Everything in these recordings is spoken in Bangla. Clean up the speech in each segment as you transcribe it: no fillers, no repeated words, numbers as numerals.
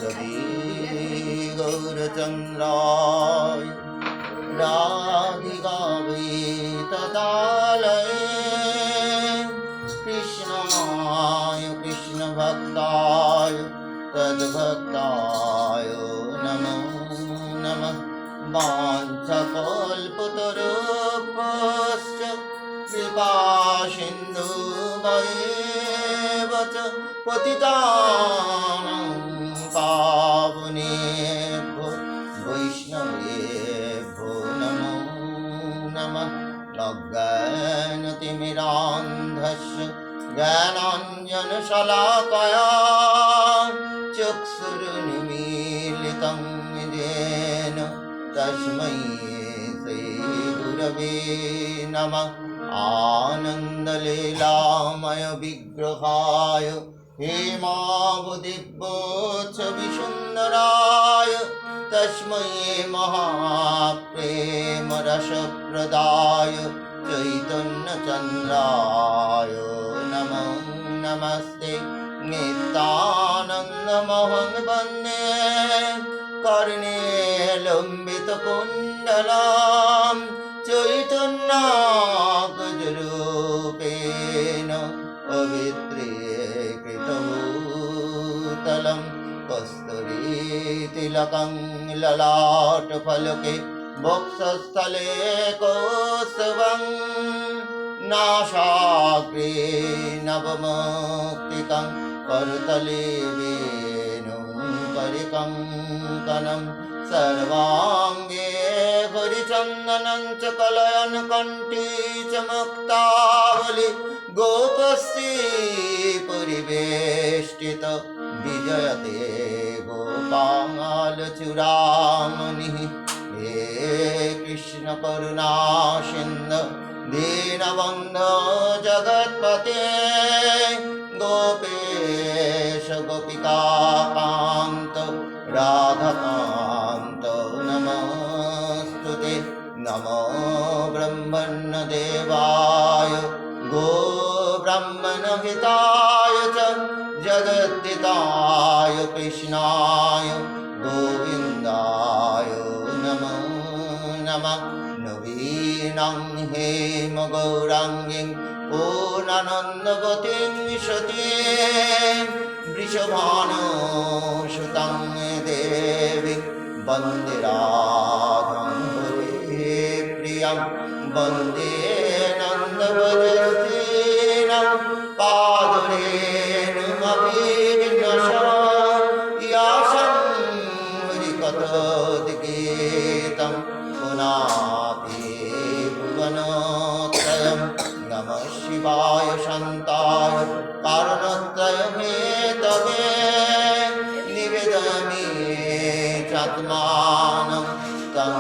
जगदी गौरचन्द्राय राधिकावेततालये कृष्णाय कृष्णभक्ताय तद्भक्ताय नमो नमः। वाञ्छकल्पतरुभ्यश्च कृपासिन्धुभ्येव च पतितानां पावनेभ्यो वैष्णवेभ्यो नमो नमः। अज्ञानतिमिरान्धस्य ज्ञानाञ्जनशलाकया चक्षुरुन्मीलितं येन तस्मै श्रीगुरवे नमः। आनन्दलीलामय विग्रहाय हेमावदिव्योत्सविसुन्दराय तस्मै महाप्रेमरसप्रदाय चैतन्यचन्द्राय नमो नमस्ते। नित्यानन्दमहं वन्दे कर्णेलम्बितकुण्डलां चैतन्याकृतिरूपेण पवित्रीकृतभूतलं कस्तूरीतिलकं ललाटफलके वक्षस्थले कौस्तुभं नासाग्रे नवमौक्तिकं करतले वेणुकरिकङ्कणं सर्वाङ्गे हरिचन्दनं च कलयन् कण्ठी च मुक्तावली गोपस्त्री परिवेष्टित विजयते गोपालचूडामणिः। हे कृष्ण करुणा सिन्धु दीनबन्धो जगत्पते गोपेश गोपिकान्त राधाकान्त नमोस्तुते। नमो ब्रह्मण्यदेवाय गो ब्रह्मणहिताय च जगद्दिताय कृष्णाय गोविन्दाय नमो नमः। नवीनं हेमगौराङ्गीं पूर्णानन्दवतीं सतीं वृषभानुसुतं देवीं वन्दे राधां हरिप्रियं वन्दे नन्दव्रजसेनं पादरेणुमभिर्नशा यासं हरिकथोद्गीतं पुनाति भुवनत्रयं। नमः शिवाय शान्ताय कारणत्रयहेतवे निवेदयामि चात्मानं तं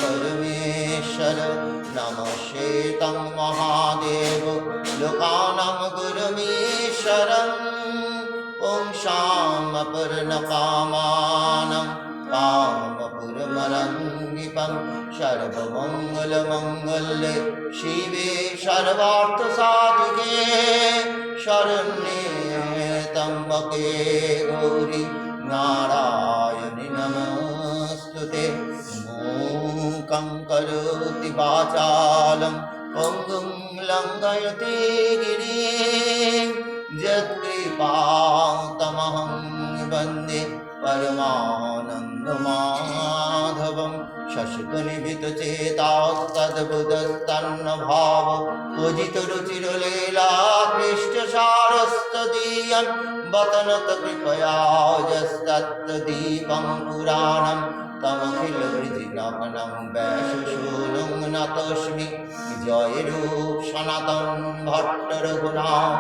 परमेश्वर। नमस्ते तं महादेव लोकानां गुरुमीश्वरम्। ॐ शामपूर्णकामानां कामपुरमरङ्गिपं सर्वमङ्गलमङ्गल्ये शिवे सर्वार्थसाधिके शरण्ये त्र्यम्बके गौरी नारायणि नमोस्तुते। मूकं करोति वाचालं पङ्गुं लङ्घयति गिरिं यत्कृपातमहं वन्दे परमानन्दमाधवं। शशिकनिभितचेतास्तद्बुधस्तन्नभाव पूजितरुचिरलीलाकृष्टसारस्तदीयं वतनत कृपया यस्तत्तदीपं पुराणं तमखिलवृजिनपनं वैशशूलं नतोऽस्मि। जयरूप सनातन भट्ट रघुनाथ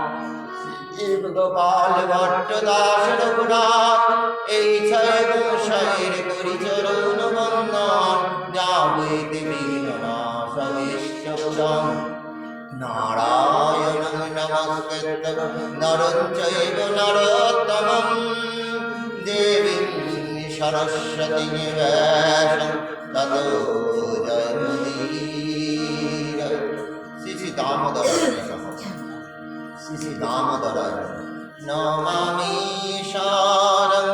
शिव गोपाल भट्ट दास रघुनाथ এই ছয় গোসাইয়ের করি চরণ বন্দন যাবৈতে বিঘ্ননা সবিষ্ট পুরাণ। নারায়ণং নমস্কৃত্য নরং চৈব নরোত্তমং দেবীং সরস্বতীং ব্যাসং ততো জয়মুদীর। শ্রী দামোদর শ্রী দামোদর নমামি শারং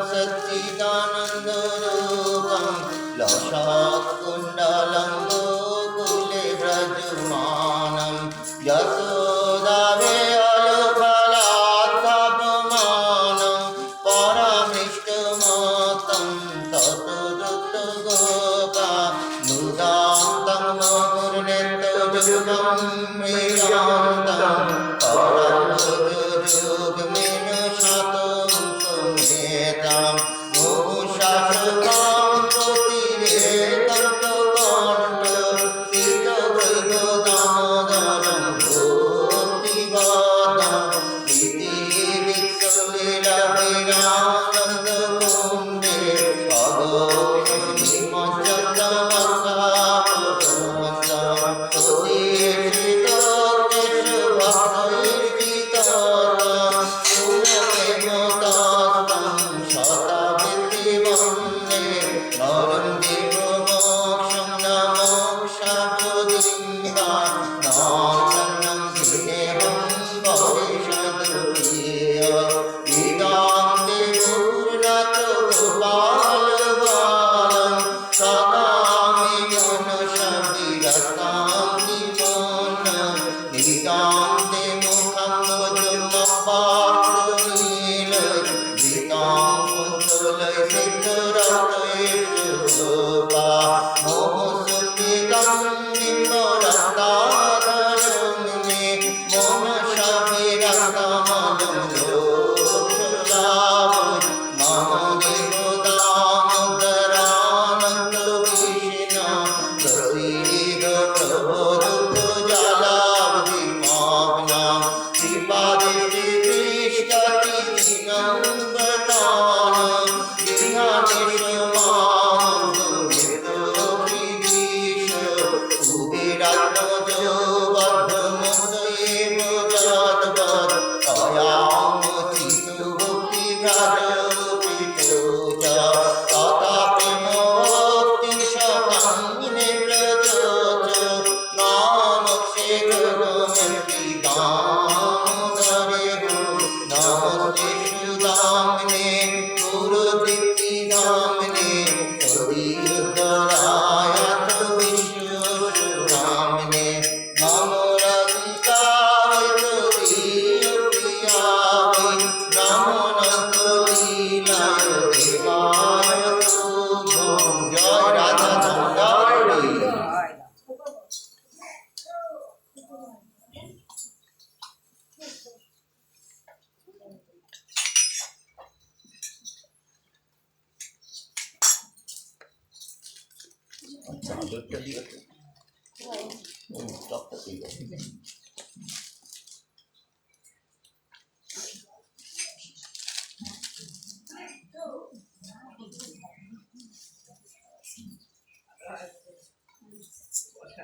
लसत्कुण्डलं गोकुले व्रजमानं यशोदावे अलफलात्थपमानं परमृष्टमतं ततो दुष्टगोपा नुदान्तं मुहुर्नेत्रजुगं मृगान्तं परमजुगमेनुशतं सुमेतं मुहुशासुकां प्रतिरेतं कण्ठ सीतदैवदामोदरं भूतिवादं इति विश्वलीलाभिरानन्दकुण्डे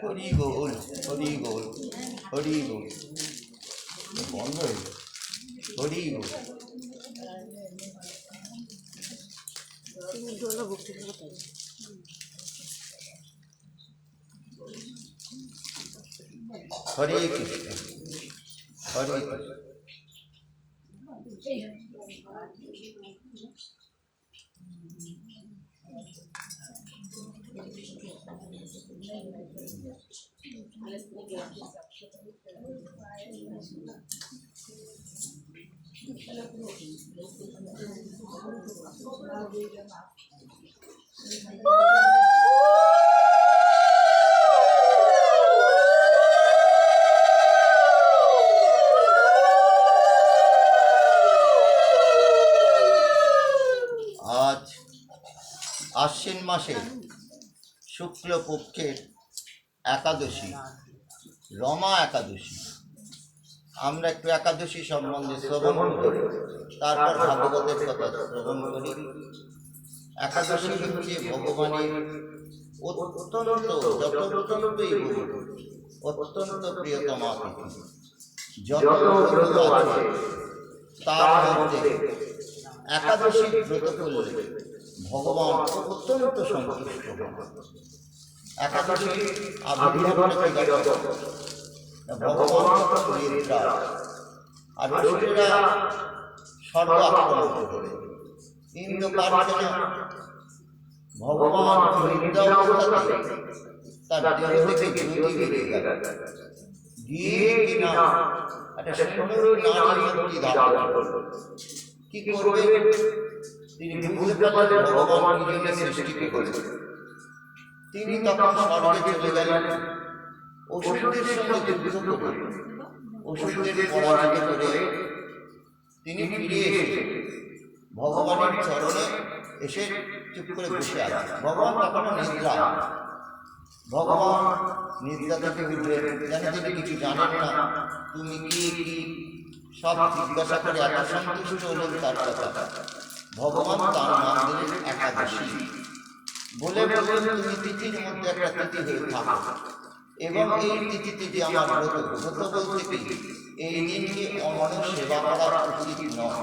হরি বল হরি বল হরি বল বন্ধ হয়ে গেল হরি বল হরে কৃষ্ণ হরে কৃষ্ণ আজ আশ্বিন মাসের শুক্লপক্ষের একাদশী রমা একাদশী। আমরা একটু একাদশী সম্বন্ধে শ্রবণ করি, তারপর ভাগবতের কথা শ্রবণ করি। একাদশী হচ্ছে ভগবানের অত্যন্ত যতই বলি অত্যন্ত প্রিয়তমা তিথি। যত ব্রত আছে তার মধ্যে একাদশী ব্রত করলে ভগবান অত্যন্ত সন্তুষ্ট হন। একাদশী আবির্ভাবটা ভগবান আর অসুরেরা স্বর্গ আক্রমণ করে। ইন্দ্র পারছে না, ভগবান নিদ্রা অবস্থাতে তার দেহ থেকে জ্যোতি বেরিয়ে গেল, গিয়ে কিনা একটা সুন্দর নারী মূর্তি ধারণ করল। কি করবে? তিনি বুঝতে পারলেন ভগবান কি জন্য সৃষ্টি করেছেন। তিনি তখন স্বর্গে চলে গেলেন, অসুরদের সঙ্গে যুদ্ধ করে অসুরদের পরাজিত করে তিনি ফিরে এসে ভগবানের চরণে এসে চুপ করে বসে আছে। ভগবান তখনও নিদ্রা। ভগবান নিদ্রা থেকে উঠলেন, জানে তিনি কিছু জানেন না, তুমি কি সব জিজ্ঞাসা করে এত সন্তুষ্ট হলেন তার কথা। ভগবান তার নাম দিলেন একাদশী। বলে বললেন তুমি তিথির মধ্যে একটা তিথি হয়ে থাকো, এবং এই তিথিতে যে আমার ব্রত বলতে কি এই দিনকে অন্ন সেবা করা উচিত নয়।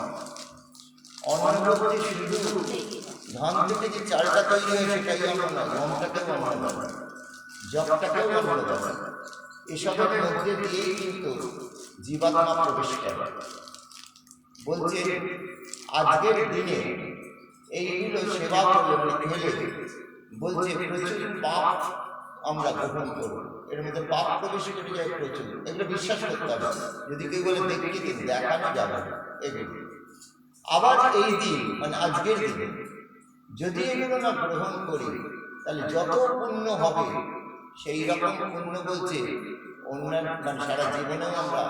অন্ন বলতে শুধু ধান থেকে যে চালটা তৈরি হয় সেটাই অন্ন নয়, গমটাকেও অন্ন নয়, জবটাকেও অন্ন নয়। এসবের মধ্যে দিয়েই কিন্তু জীবাত্মা প্রবেশ করে। বলছে আজকের দিনে এইগুলো সেবা করলে খেলে বলছে প্রচুর পাপ আমরা গ্রহণ করব, এর মধ্যে পাপ প্রবেশ করে যায় প্রচুর। এগুলো বিশ্বাস করতে হবে, যদি কেউ বলে দেখি দেখানো যাবে এগুলো। আবার এই দিন মানে আজকের দিনে যদি এগুলো না গ্রহণ করি তাহলে যত পুণ্য হবে সেই রকম পুণ্য বলছে অন্যান্য মানে সারা জীবনেও আমরা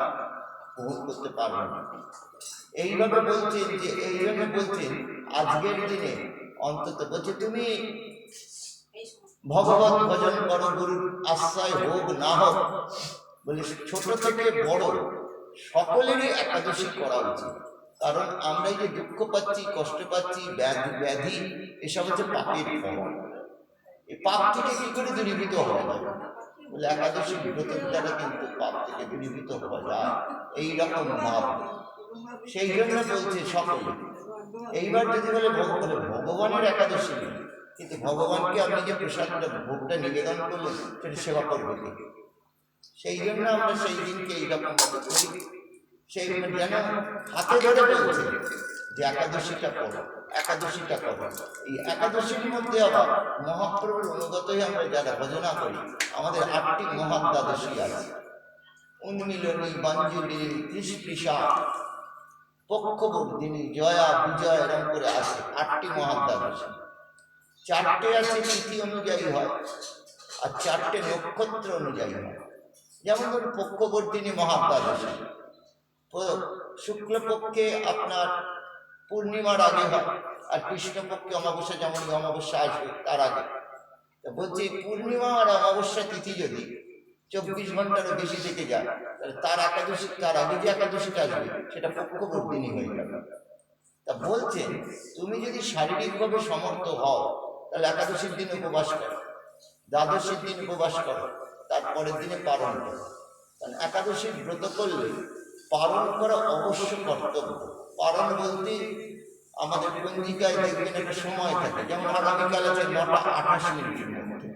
গ্রহণ করতে পারবো না। এইভাবে বলছেন যে এই জন্য বলছেন আজকের দিনে অন্তত বলছে তুমি ভগবত ভজন করো, গুরুর আশ্রয় হোক না হোক, বলে ছোট থেকে বড় সকলেরই একাদশী করা উচিত। কারণ আমরা এই যে দুঃখ পাচ্ছি, কষ্ট পাচ্ছি, ব্যাধি এসব হচ্ছে পাপের ফল। এই পাপ থেকে কি করে দূরীভূত হওয়া যায়? বলে একাদশী ব্রতের দ্বারা কিন্তু পাপ থেকে দূরীভূত হওয়া যায়, এইরকম ভাব। সেই জন্য বলছে সকলে। এইবার যদি বলে ভগবানের একাদশী, কিন্তু ভগবানকে আপনি যে প্রসাদটা ভোগটা নিবেদন করলেন সেটা সেবা করবে কি? সেই জন্য আমরা সেই দিনকে এইরকম করি। সেই যেন হাতে ধরে বলছে যে একাদশীটা করো, একাদশীটা করো। এই একাদশীর মধ্যে আবার মহাপ্রভুর অনুগতই আমরা যারা ভজনা করি, আমাদের 8টি মহাদ্বাদশী আছে। উন্মিলনী, বাঞ্জলি, তৃষ্পিষা, পক্ষবর্ধিনী, জয়া, বিজয়, এরকম করে আসে 8টি মহাদ্বাদশী। 4টে আছে তিথি অনুযায়ী হয়, আর 4টে নক্ষত্র অনুযায়ী হয়। যেমন ধরুন পক্ষবর্ধিনী মহাদ্বাদশী শুক্লপক্ষে আপনার পূর্ণিমার আগে হয়, আর কৃষ্ণপক্ষে অমাবস্যা, যেমন অমাবস্যা আসবে তার আগে। বলছি পূর্ণিমা আর অমাবস্যা তিথি যদি 24 ঘন্টারও বেশি থেকে যায় তাহলে তার একাদশী, তার আগে যে একাদশীটা আসবে সেটা পক্ষবর্ধিনী হয়ে যাবে। তা বলছেন তুমি যদি শারীরিকভাবে সমর্থ হও তাহলে একাদশীর দিন উপবাস করো, দ্বাদশীর দিন উপবাস করো, তারপরের দিনে পালন করো। কারণ একাদশীর ব্রত করলে পালন করা অবশ্য কর্তব্য। পালন বলতে আমাদের পঞ্জিকায় দেখবেন একটা সময় থাকে, যেমন আগামীকাল আছে 9:28 মধ্যে।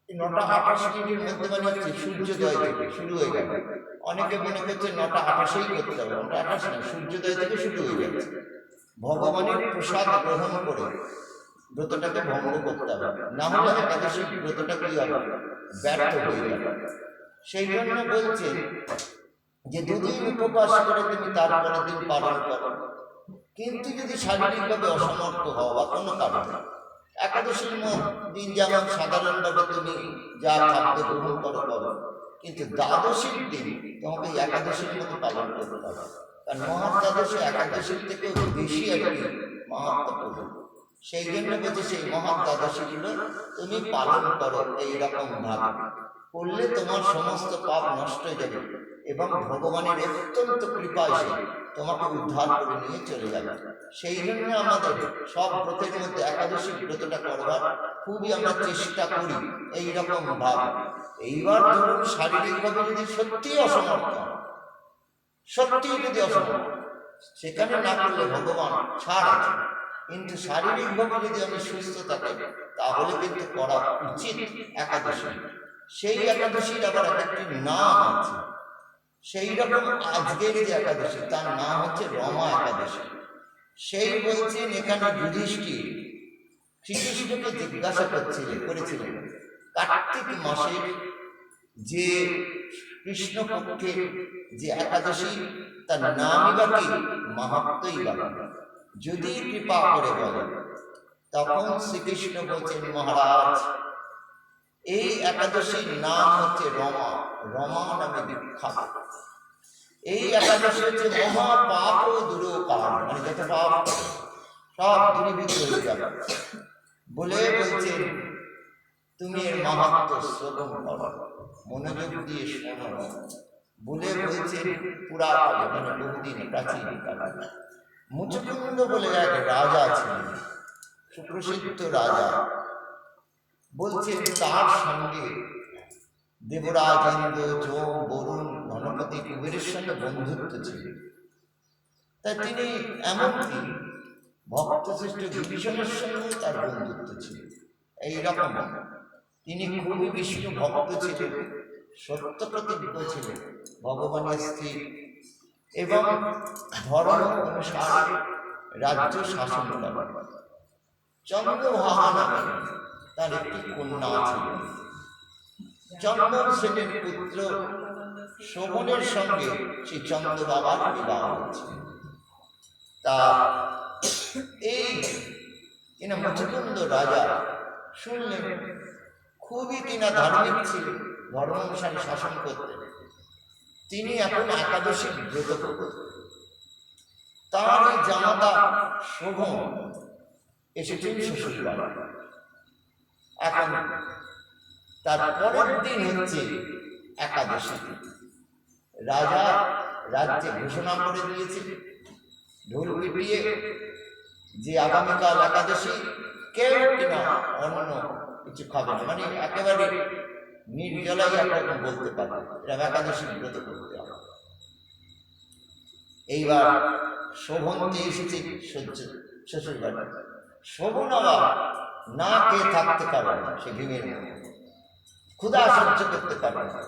9:28 মধ্যে মানে হচ্ছে সূর্যোদয় থেকে শুরু হয়ে যাবে। অনেকে মনে করছে 9:28 করতে হবে, 9:28 না, সূর্যোদয় থেকে শুরু হয়ে যাবে। ভগবানের প্রসাদ গ্রহণ করে ব্রতটাকে ভঙ্গ করতে হবে, না হলে একাদশীর ব্রতটা কি হবে? ব্যর্থ হয়ে যাবে। সেই জন্য বলছে যে 2 দিন উপবাস করে তুমি তারপরের দিন পালন করো। কিন্তু যদি শারীরিকভাবে অসমর্থ হও বা কোনো কারণে, একাদশীর দিন যেমন সাধারণভাবে তুমি যা খাদ্য গ্রহণ করো করো, কিন্তু দ্বাদশীর দিন তোমাকে একাদশীর মতো পালন করতে হবে। কারণ মহাদ্বাদশী একাদশীর থেকে বেশি আর কি মাহাত্ম্যপূর্ণ। সেই জন্য বলছে সেই মহাদ্বাদশীগুলো তুমি পালন করো এইরকম ভাবে করলে তোমার সমস্ত পাপ নষ্ট হয়ে যাবে এবং ভগবানের অত্যন্ত কৃপা এসে তোমাকে উদ্ধার করে নিয়ে চলে যাবে। সেই জন্য আমাদের সব ব্রতের মধ্যে একাদশী ব্রতটা করবার খুবই আমরা চেষ্টা করি এইরকম ভাবে। এইবার ধরুন শারীরিকভাবে যদি সত্যি অসমর্থ, সত্যি যদি অসমর্থ, সেখানে না করলে ভগবান ছাড় আছে। কিন্তু শারীরিকভাবে যদি আমি সুস্থ থাকি তাহলে কিন্তু করা উচিত একাদশী। সেই একাদশীর আবার একটি নাম আছে। সেই রকম আজকের যে একাদশী তার নাম হচ্ছে রমা একাদশী। সেই বলছেন এখানে যুধিষ্ঠির শ্রীকৃষ্ণকে জিজ্ঞাসা করেছিলেন কার্তিক মাসের যে কৃষ্ণপক্ষে যে একাদশী তার নামই বা কি, মাহাত্ম্যই বা যদি কৃপা করে বলেন। তখন শ্রীকৃষ্ণ বলছেন, মহারাজ এই একাদশীর নাম হচ্ছে রমা, রমা নামে বিখ্যাত। এই একাদশী হচ্ছে মহা পাপ ও দুরকার, মানে যত পাপ সব দূরীভূত হয়ে যাবে বলে বলছেন, তুমি এর মাহাত্ম্য শ্রবণ করো, মনোযোগ দিয়ে শোনো বলে বলছেন। পুরাকালে মানে বহুদিন প্রাচীন কালে মুচকুন্দ বলে এক রাজা ছিলেন, সুপ্রসিদ্ধ রাজা। বলছেন তার সঙ্গে দেবরাজ ইন্দ্র, যম, বরুণ, গণপতি, কুবেরের সঙ্গে বন্ধুত্ব ছিল। তাই তিনি এমনকি ভক্তশ্রেষ্ঠ বিভীষণের সঙ্গে তার বন্ধুত্ব ছিল। এইরকম তিনি খুবই বিষ্ণু ভক্ত ছিলেন, সত্য প্রতিজ্ঞ ছিলেন, ভগবানের স্ত্রী এবং ধর্ম অনুসারে রাজ্য শাসন করেন। চন্দ্রভাহা নামে তার একটি কন্যা ছিল। চন্দন সেনের পুত্র শোভনের সঙ্গে সেই চন্দ্রবাবার বিবাহ হয়েছে। তা এই কিনা মুচকুন্দ রাজা শুনলেন, খুবই কিনা ধার্মিক ছিলেন, ধর্ম অনুসারে শাসন করতেন। তিনি এখন একাদশী ব্রত করতেন। তার ওই জামাতা শোভন এসেছেন শ্বশুর বাড়ি। এখন তার পরের দিন হচ্ছে একাদশী। রাজা রাজ্যে ঘোষণা করে দিয়েছে ঢোল পিটিয়ে যে আগামীকাল একাদশী, কেউ কিনা অন্য কিছু খাবে না, মানে একেবারে নির্জলাই একরকম বলতে পারে এরা একাদশী ব্রত করতে হবে। এইবার শোভনকে এসেছে শ্বশুর বাড়ি। শোভন আবার না কে থাকতে পারে না, সে ভীমের ক্ষুধা সহ্য করতে পারে না,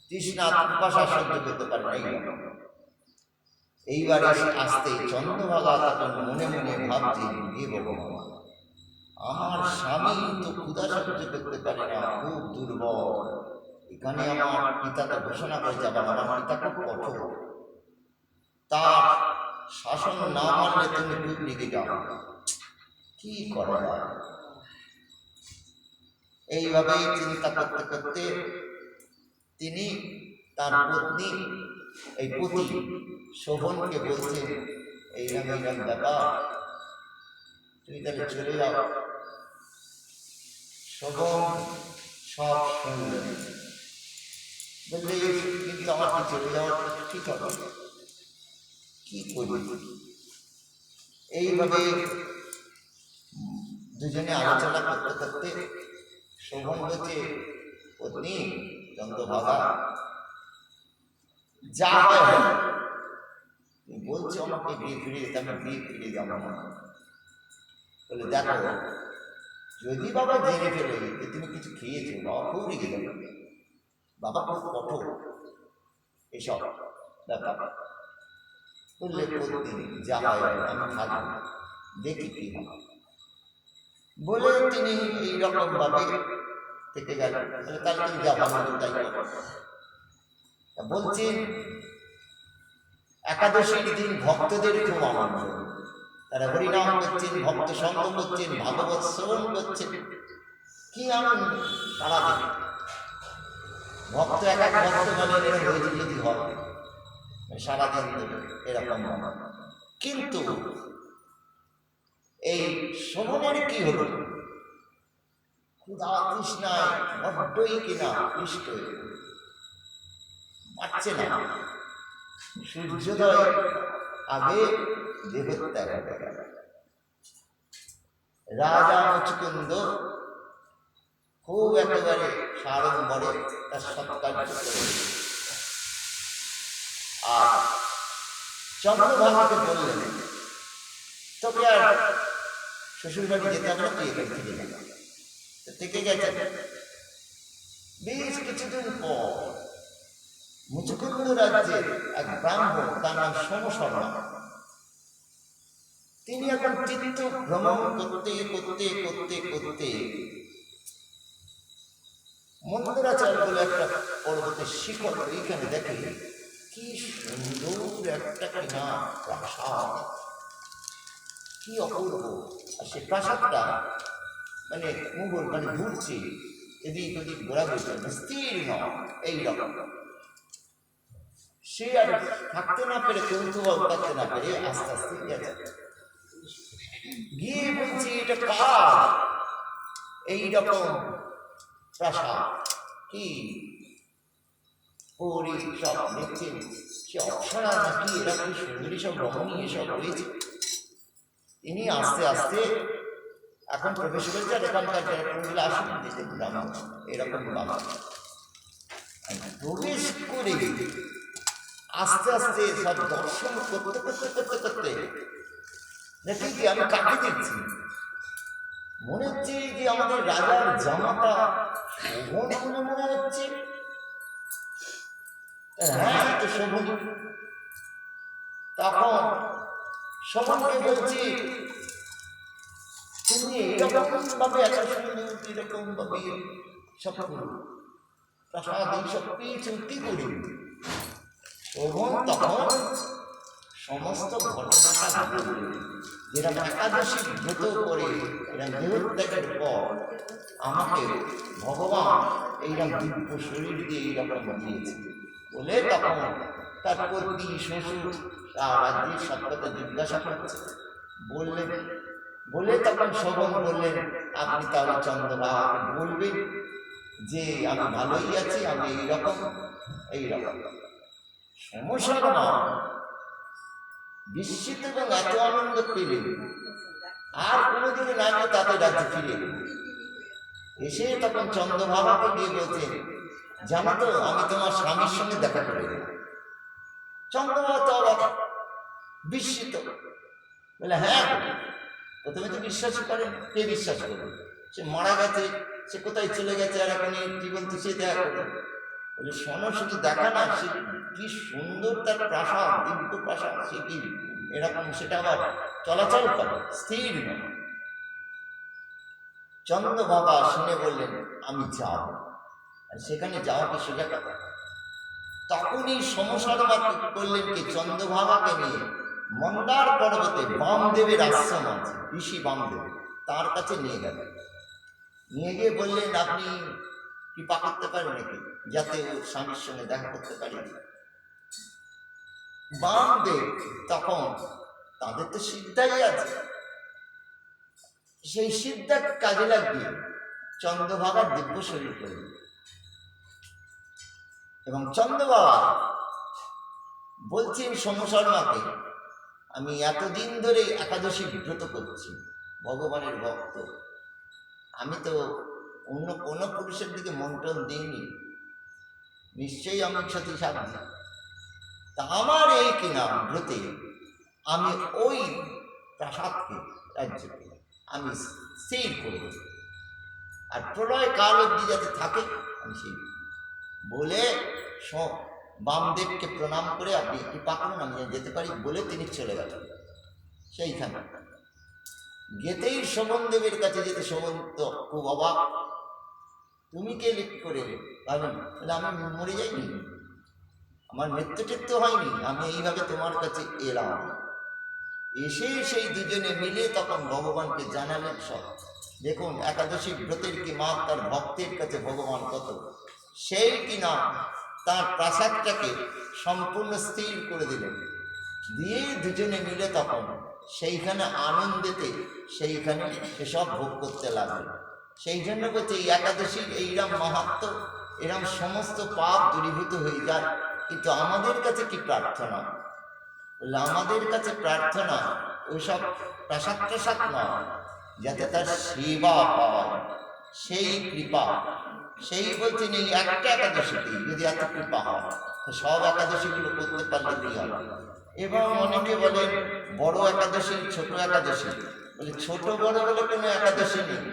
তৃষ্ণা পিপাসা সহ্য করতে পারে না। এইবার আসতে চন্দ্রভাগা তখন মনে মনে ভাবছে, হে ভগবান, আমার স্বামী তো ক্ষুধা সহ্য করতে পারে না, খুব দুর্বল। এখানে আমার পিতা তো ঘোষণা করে যাবেন, আমার পিতা খুব কঠোর, তার শাসন না মানলে তুমি খুব রেগে যাও, কি করা যায়? এইভাবে চিন্তা করতে করতে তিনি তার পত্নী এই পতি শোভনকে বলছেন, এইরকম ব্যাপার, তুমি তাহলে চলে যাও। শোভন সব শুনলেন, বললে কিন্তু আমার কি চলে যাওয়া ঠিক হবে, কি করি? এইভাবে দুজনে আলোচনা করতে করতে শোভন বলছে, পত্নী চন্দ্রভাগা, যা হয় তুমি বলছো আমাকে বিয়ে ফিরে যেতে, আমি বিয়ে ফিরে যাবো না। বলে দেখো, যদি বাবা জেনে ফেলে যে তুমি কিছু খেয়েছো, বাবা খুব রেগে যাবে, বাবা খুব কঠোর এসব ব্যাপার। বললে পত্নী, যা হয় আমি থাকবো, দেখি কি হয়। বলে তিনি এইরকম ভাবে থেকে গেলেন। তাহলে তুমি যা ভালো তাই বলছেন। একাদশীর দিন ভক্তদের খুব আনন্দ, তারা হরিনাম করছেন, ভক্ত সঙ্গ করছেন, ভাগবত শ্রবণ করছেন, কি আনন্দ সারাদিন। ভক্ত এক এক ভক্ত বলেন এরকম হয়েছে যদি হয় সারাদিন এরকম। কিন্তু এই শোভনের কি হলো, ক্ষুধা তৃষ্ণায় বড্ডই কিনা ক্লিষ্ট পাচ্ছে না। সূর্যোদয় আগে দেহত্যাগ হয়ে গেল। রাজা মুচকুন্দ খুব একেবারে সাড়ম্বরে তার সৎকার্য করে, আর চন্দ্রভাগাকে বললেন, তোকে আর শ্বশুর বাড়ি যেতে হবে না, তুই এখান থেকে যাবে। থেকে গেছে। বেশ কিছুদিন পর মুচকুন্দ রাজ্যে এক ব্রাহ্মণ, তার নাম সোম শর্মা, তিনি এখন চিত্ত ভ্রমণ করতে করতে করতে করতে মন্দরাচল বলে একটা পর্বতের শিখর, এইখানে দেখে কি সুন্দর একটা কিনা প্রাসাদ, কি অপূর্ব। আর সে প্রাসাদটা মানে মুঘল মানে ঘুরছে, এদিক ওদিক ঘোরাঘুরি করবে, স্থির নয় এইরকম। সে আর থাকতে না পেরে, কৌতূহল করতে না পেরে আস্তে আস্তে গেছে, গিয়ে বলছি এটা কার এইরকম প্রাসাদ, কি পরি সব দেখছেন, সে অপ্সরা নাকি এরকম সুন্দরী সব রমণী এসব রয়েছে। তিনি আস্তে আস্তে এখন প্রবেশ করেছে, আর এখানকার যারা আসেন দিতে ব্রাহ্মণ এরকম বাবা প্রবেশ করে আস্তে আস্তে সব দর্শন করতে করতে করতে করতে দেখি কি আমি কাকে দেখছি, মনে হচ্ছে যে আমাদের রাজার জামাতা শোভন মনে হচ্ছে। হ্যাঁ তো শোভন। তখন শোভনকে বলছি তুমি এরকম ভাবে এত সুন্দর এরকম ভাবে সব প্রাসাদ এইসব পেয়েছেন কি করি। শোভন তখন সমস্ত ঘটনাটা যেরকম একাদশী ব্রত করে এরকম দেহত্যাগের পর আমাকে ভগবান এইরকম দিব্য শরীর দিয়ে এইরকম দিয়েছে বলে তখন তার পত্নী শ্বশুর তার রাজ্যের সব কথা জিজ্ঞাসা করছে বললেন। বলে তখন শোভন বললেন আপনি তাহলে চন্দ্রবাবুকে বলবেন যে আমি ভালোই আছি, আমি এইরকম এইরকম। সমস্যা না বিস্মিত এবং এত আনন্দ পেলেন, আর কোনোদিন না গিয়ে তাদের রাজ্যে ফিরে এসে তখন চন্দ্রভাবাকে গিয়ে বলছেন জানো তো আমি তোমার স্বামীর সঙ্গে দেখা করে দেব। চন্দ্রভাবা তো অবাক, বিস্মিত, বলে হ্যাঁ প্রথমে তো বিশ্বাস করেন, কে বিশ্বাস করবে, সে মারা গেছে, সে কোথায় চলে গেছে, আর এখন জীবন তো সে দেখা করবে। বলে শোনো শুধু দেখা না, সে কি সুন্দর তার প্রাসাদ, দিব্য প্রাসাদ, সে কি এরকম সেটা আবার চলাচল করে, স্থির নয়। চন্দ্রভাবা শুনে বললেন আমি যাব, আর সেখানে যাওয়া কি সোজা কথা। তখনই সমসারবাদ করলেন কি চন্দ্রভাবাকে নিয়ে মন্দার পর্বতে বামদেবের আশ্রম আছে, ঋষি বামদেব, তার কাছে নিয়ে গেলেন। নিয়ে গিয়ে বললেন আপনি কৃপা করতে পারেন নাকি যাতে ওর স্বামীর সঙ্গে দেখা করতে পারি। বামদেব তখন তাদের তো সিদ্ধাই আছে, সেই সিদ্ধা কাজে লাগিয়ে চন্দ্রভাগার দিব্য শরীর করে এবং চন্দ্রবাবা বলছেন সমশর্মাকে আমি এতদিন ধরে একাদশী ব্রত করছি, ভগবানের ভক্ত, আমি তো অন্য কোনো পুরুষের দিকে মন্ত্রণ দিইনি, নিশ্চয়ই আমি সতী সাধনা, তা আমার এই কিনা ব্রতে আমি ওই প্রাসাদকে রাজ্যকে আমি স্থির করে দেব, আর প্রলয় কাল অবধি যাতে থাকে আমি সেই বলে বামদেবকে প্রণাম করে আপনি কৃপা করুন আমি যেতে পারি বলে তিনি চলে গেলেন। সেইখানে গেতেই শোভনদেবের কাছে যেতে শোভন তো খুব অবাক, তুমি কে লিখ করে ভাবেন, আমি মরে যাইনি, আমার মৃত্যু টিত্যু হয়নি, আমি এইভাবে তোমার কাছে এলাম। এসে সেই দুজনে মিলে তখন ভগবানকে জানালেন সব, দেখুন একাদশী ব্রতের কি মা, তার ভক্তের কাছে ভগবান কত, সেই কিনা তার প্রাসাদটাকে সম্পূর্ণ স্থির করে দিলেন, দিয়ে দুজনে মিলে তখন সেইখানে আনন্দেতে সেইখানে সেসব ভোগ করতে লাগলেন। সেই জন্য বলছে এই একাদশীর এইরম মাহাত্ম্য, এরম সমস্ত পাপ দূরীভূত হয়ে যায়। কিন্তু আমাদের কাছে কি প্রার্থনা, বললে আমাদের কাছে প্রার্থনা ওইসব প্রাসাদ প্রসাদ নয়, যাতে তার সেবা পায়, সেই কৃপা, সেই বলছেন এই একটা একাদশীতে যদি এত কৃপা হয় তো সব একাদশীগুলো করতে পারলে কি হবে। এবং অনেকে বলেন বড় একাদশী ছোট একাদশী, বলে ছোট বড় বলে কোনো একাদশী নেই,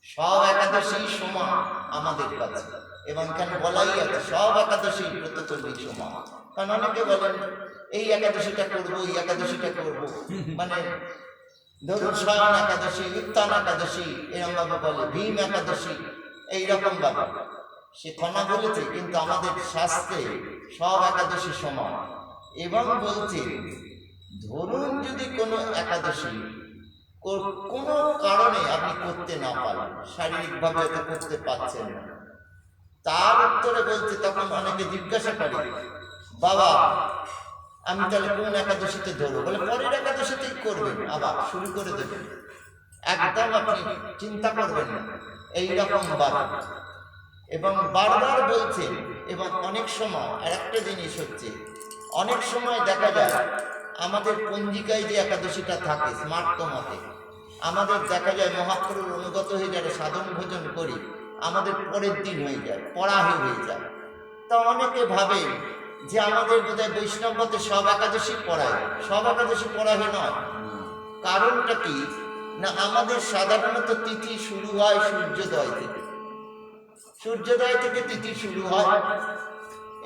সব একাদশী সমান আমাদের কাছে, এবং কেন বলাই আছে সব একাদশী ব্রত করলেই সমান। কারণ অনেকে বলেন এই একাদশীটা করবো, এই একাদশীটা করবো, মানে ধরুন স্বয়ং একাদশী, উত্থান একাদশী, এরকম ভাবে বলে ভীম একাদশী, এইরকম ভাবে সে ক্ষমা বলেছে। কিন্তু আমাদের শাস্ত্রে সব একাদশী সমান। এবং বলছে ধরুন যদি কোনো একাদশী কোনো কারণে আপনি করতে না পারেন, শারীরিকভাবে হয়তো করতে পারছেন না, তার উত্তরে বলছে, তখন অনেকে জিজ্ঞাসা করে বাবা আমি তাহলে কোন একাদশীতে ধরবো? বলে পরের একাদশীতেই করবেন, আবার শুরু করে দেবেন, একদম আপনি চিন্তা করবেন না, এইরকম বার। এবং বারবার বলছেন। এবং অনেক সময় আর একটা জিনিস হচ্ছে, অনেক সময় দেখা যায় আমাদের পঞ্জিকায় যে একাদশীটা থাকে স্মার্ত মতে, আমাদের দেখা যায় মহাপ্রভুর অনুগত হয়ে যারা সাধন ভোজন করি, আমাদের পরের দিন হয়ে যায়, পড়াহি হয়ে যায়। তা অনেকে ভাবে যে আমাদের বোধহয় বৈষ্ণব মতে সব একাদশী পড়ায়, সব একাদশী পড়াহে নয়। কারণটা কি না, আমাদের সাধারণত তিথি শুরু হয় সূর্যোদয় থেকে, সূর্যোদয় থেকে তিথি শুরু হয়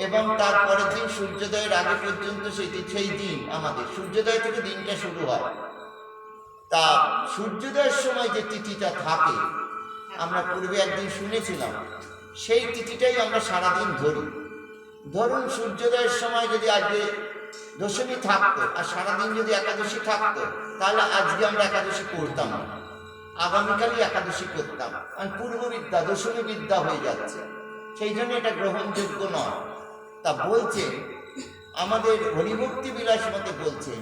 এবং তারপরের দিন সূর্যোদয়ের আগে পর্যন্ত সেই দিন আমাদের সূর্যোদয় থেকে দিনটা শুরু হয়। তা সূর্যোদয়ের সময় যে তিথিটা থাকে, আমরা পূর্বে একদিন শুনেছিলাম, সেই তিথিটাই আমরা সারাদিন ধরি। ধরুন সূর্যোদয়ের সময় যদি আজকে দশমী থাকতো আর সারাদিন যদি একাদশী থাকতো, তাহলে আজকে আমরা একাদশী করতাম না, আগামীকালই একাদশী করতাম, কারণ পূর্ব বিদ্যা দশমী বিদ্যা হয়ে যাচ্ছে, সেই জন্য এটা গ্রহণযোগ্য নয়। তা বলছে আমাদের হরিভক্তি বিলাস মতে বলছে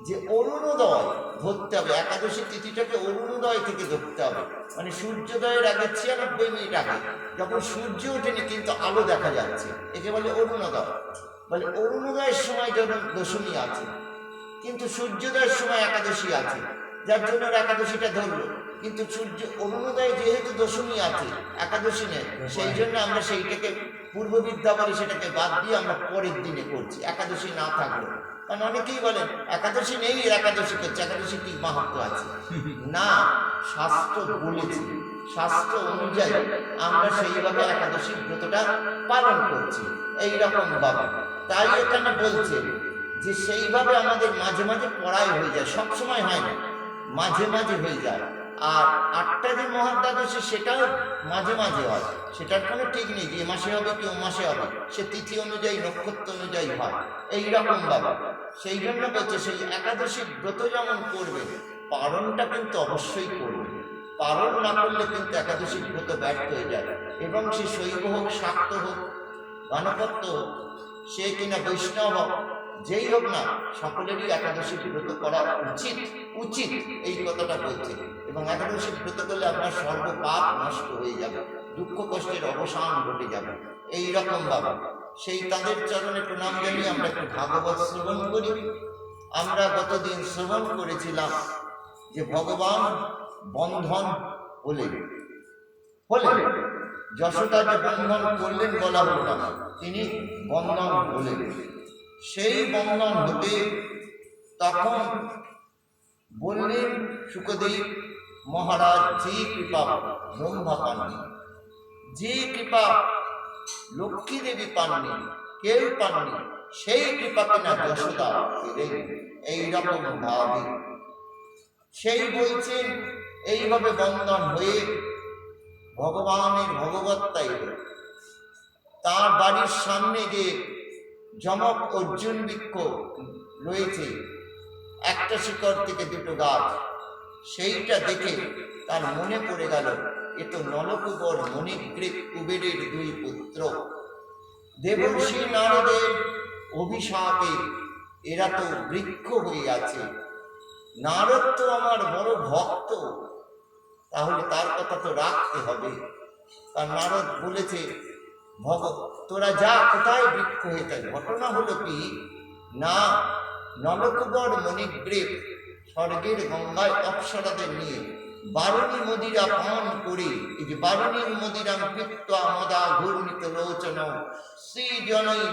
যে অরুণোদয় ধরতে হবে, একাদশী তিথিটাকে অরুণোদয় থেকে ধরতে হবে, মানে সূর্যোদয়ের আগে 96 মিনিট আগে, যখন সূর্য ওঠেনি কিন্তু আলো দেখা যাচ্ছে, একে বলে অরুণোদয়। বলে অরুণোদয়ের সময় যখন দশমী আছে কিন্তু সূর্যোদয়ের সময় একাদশী আছে, যার জন্য একাদশীটা ধরলো। কিন্তু সূর্য অরুণোদয় যেহেতু দশমী আছে, একাদশী নেই, সেই জন্য আমরা সেইটাকে পূর্ব বিদ্যা বলে সেটাকে বাদ দিয়ে আমরা পরের দিনে করছি, একাদশী না থাকলো। কারণ অনেকেই বলেন একাদশী নেই, একাদশী করছে, একাদশী কি মাহাত্ম আছে? না, শাস্ত্র বলেছে, শাস্ত্র অনুযায়ী আমরা সেইভাবে একাদশী ব্রতটা পালন করছি এইরকম ভাবে। তাই এখানে বলছে যে সেইভাবে আমাদের মাঝে মাঝে পড়াই হয়ে যায়, সবসময় হয় না, মাঝে মাঝে হয়ে যায়। আর 8টা যে মহাদ্বাদশী সেটাও মাঝে মাঝে হয়, সেটার কোনো ঠিক নেই যে এ মাসে হবে কি ও মাসে হবে, সে তিথি অনুযায়ী নক্ষত্র অনুযায়ী হয় এইরকম ভাবে। সেই জন্য বলছে সেই একাদশী ব্রত যেমন করবে, পালনটা কিন্তু অবশ্যই করবে, পালন না করলে কিন্তু একাদশী ব্রত ব্যর্থ হয়ে যায়। এবং সে শৈব হোক, শাক্ত হোক, গণপত্য হোক, সে কিনা বৈষ্ণব হোক, যেই হোক না, সকলেরই একাদশী ব্রত করা উচিত, উচিত এই কথাটা বলছে। এবং একাদশী ব্রত করলে আপনার সর্বপাপ নষ্ট হয়ে যাবে, দুঃখ কষ্টের অবসান ঘটে যাবে এইরকম ভাবে। সেই তাদের চরণে প্রণাম জানিয়ে আমরা একটু ভাগবত শ্রবণ করি। আমরা গতদিন শ্রবণ করেছিলাম যে ভগবান বন্ধন হলেন, যশোদা যে বন্ধন করলেন বলা হল না, তিনি বন্ধন হলেন। সেই বন্ধন হতে তখন বললেন শুকদেব মহারাজ, যে কৃপা ব্রহ্মা পাননি, যে কৃপা লক্ষ্মী দেবী পাননি, কেউ পাননি, সেই কৃপা কিনা যশোদা পেলেন এইরকম ভাবে। সেই বলছেন এইভাবে বন্ধন হয়ে ভগবানের ভগবত্তাই তার বাড়ির সামনে যে যমক অর্জুন বৃক্ষ রয়েছে, একটা শিকড় থেকে দুটো গাছ, সেইটা দেখে তার মনে পড়ে গেল এ তো নলকুবর মণিগ্রীব কুবেরের 2 পুত্র, দেবর্ষি নারদের অভিশাপে এরা তো বৃক্ষ হয়ে আছে। নারদ তো আমার বড় ভক্ত, তাহলে তার কথা তো রাখতে হবে। কারণ নারদ বলেছে তোরা যা, কোথায় বৃক্ষ হয়ে থাকে। ঘটনা হলো কি না, নলকুবর মণিগ্রীব স্বর্গের গঙ্গায় অপ্সরাদের নিয়ে বারুণী মদিরা পান করে, এই যে বারুণীর মদিরাম পিত্বা মদা ঘূর্ণিত লোচন শ্রী জনই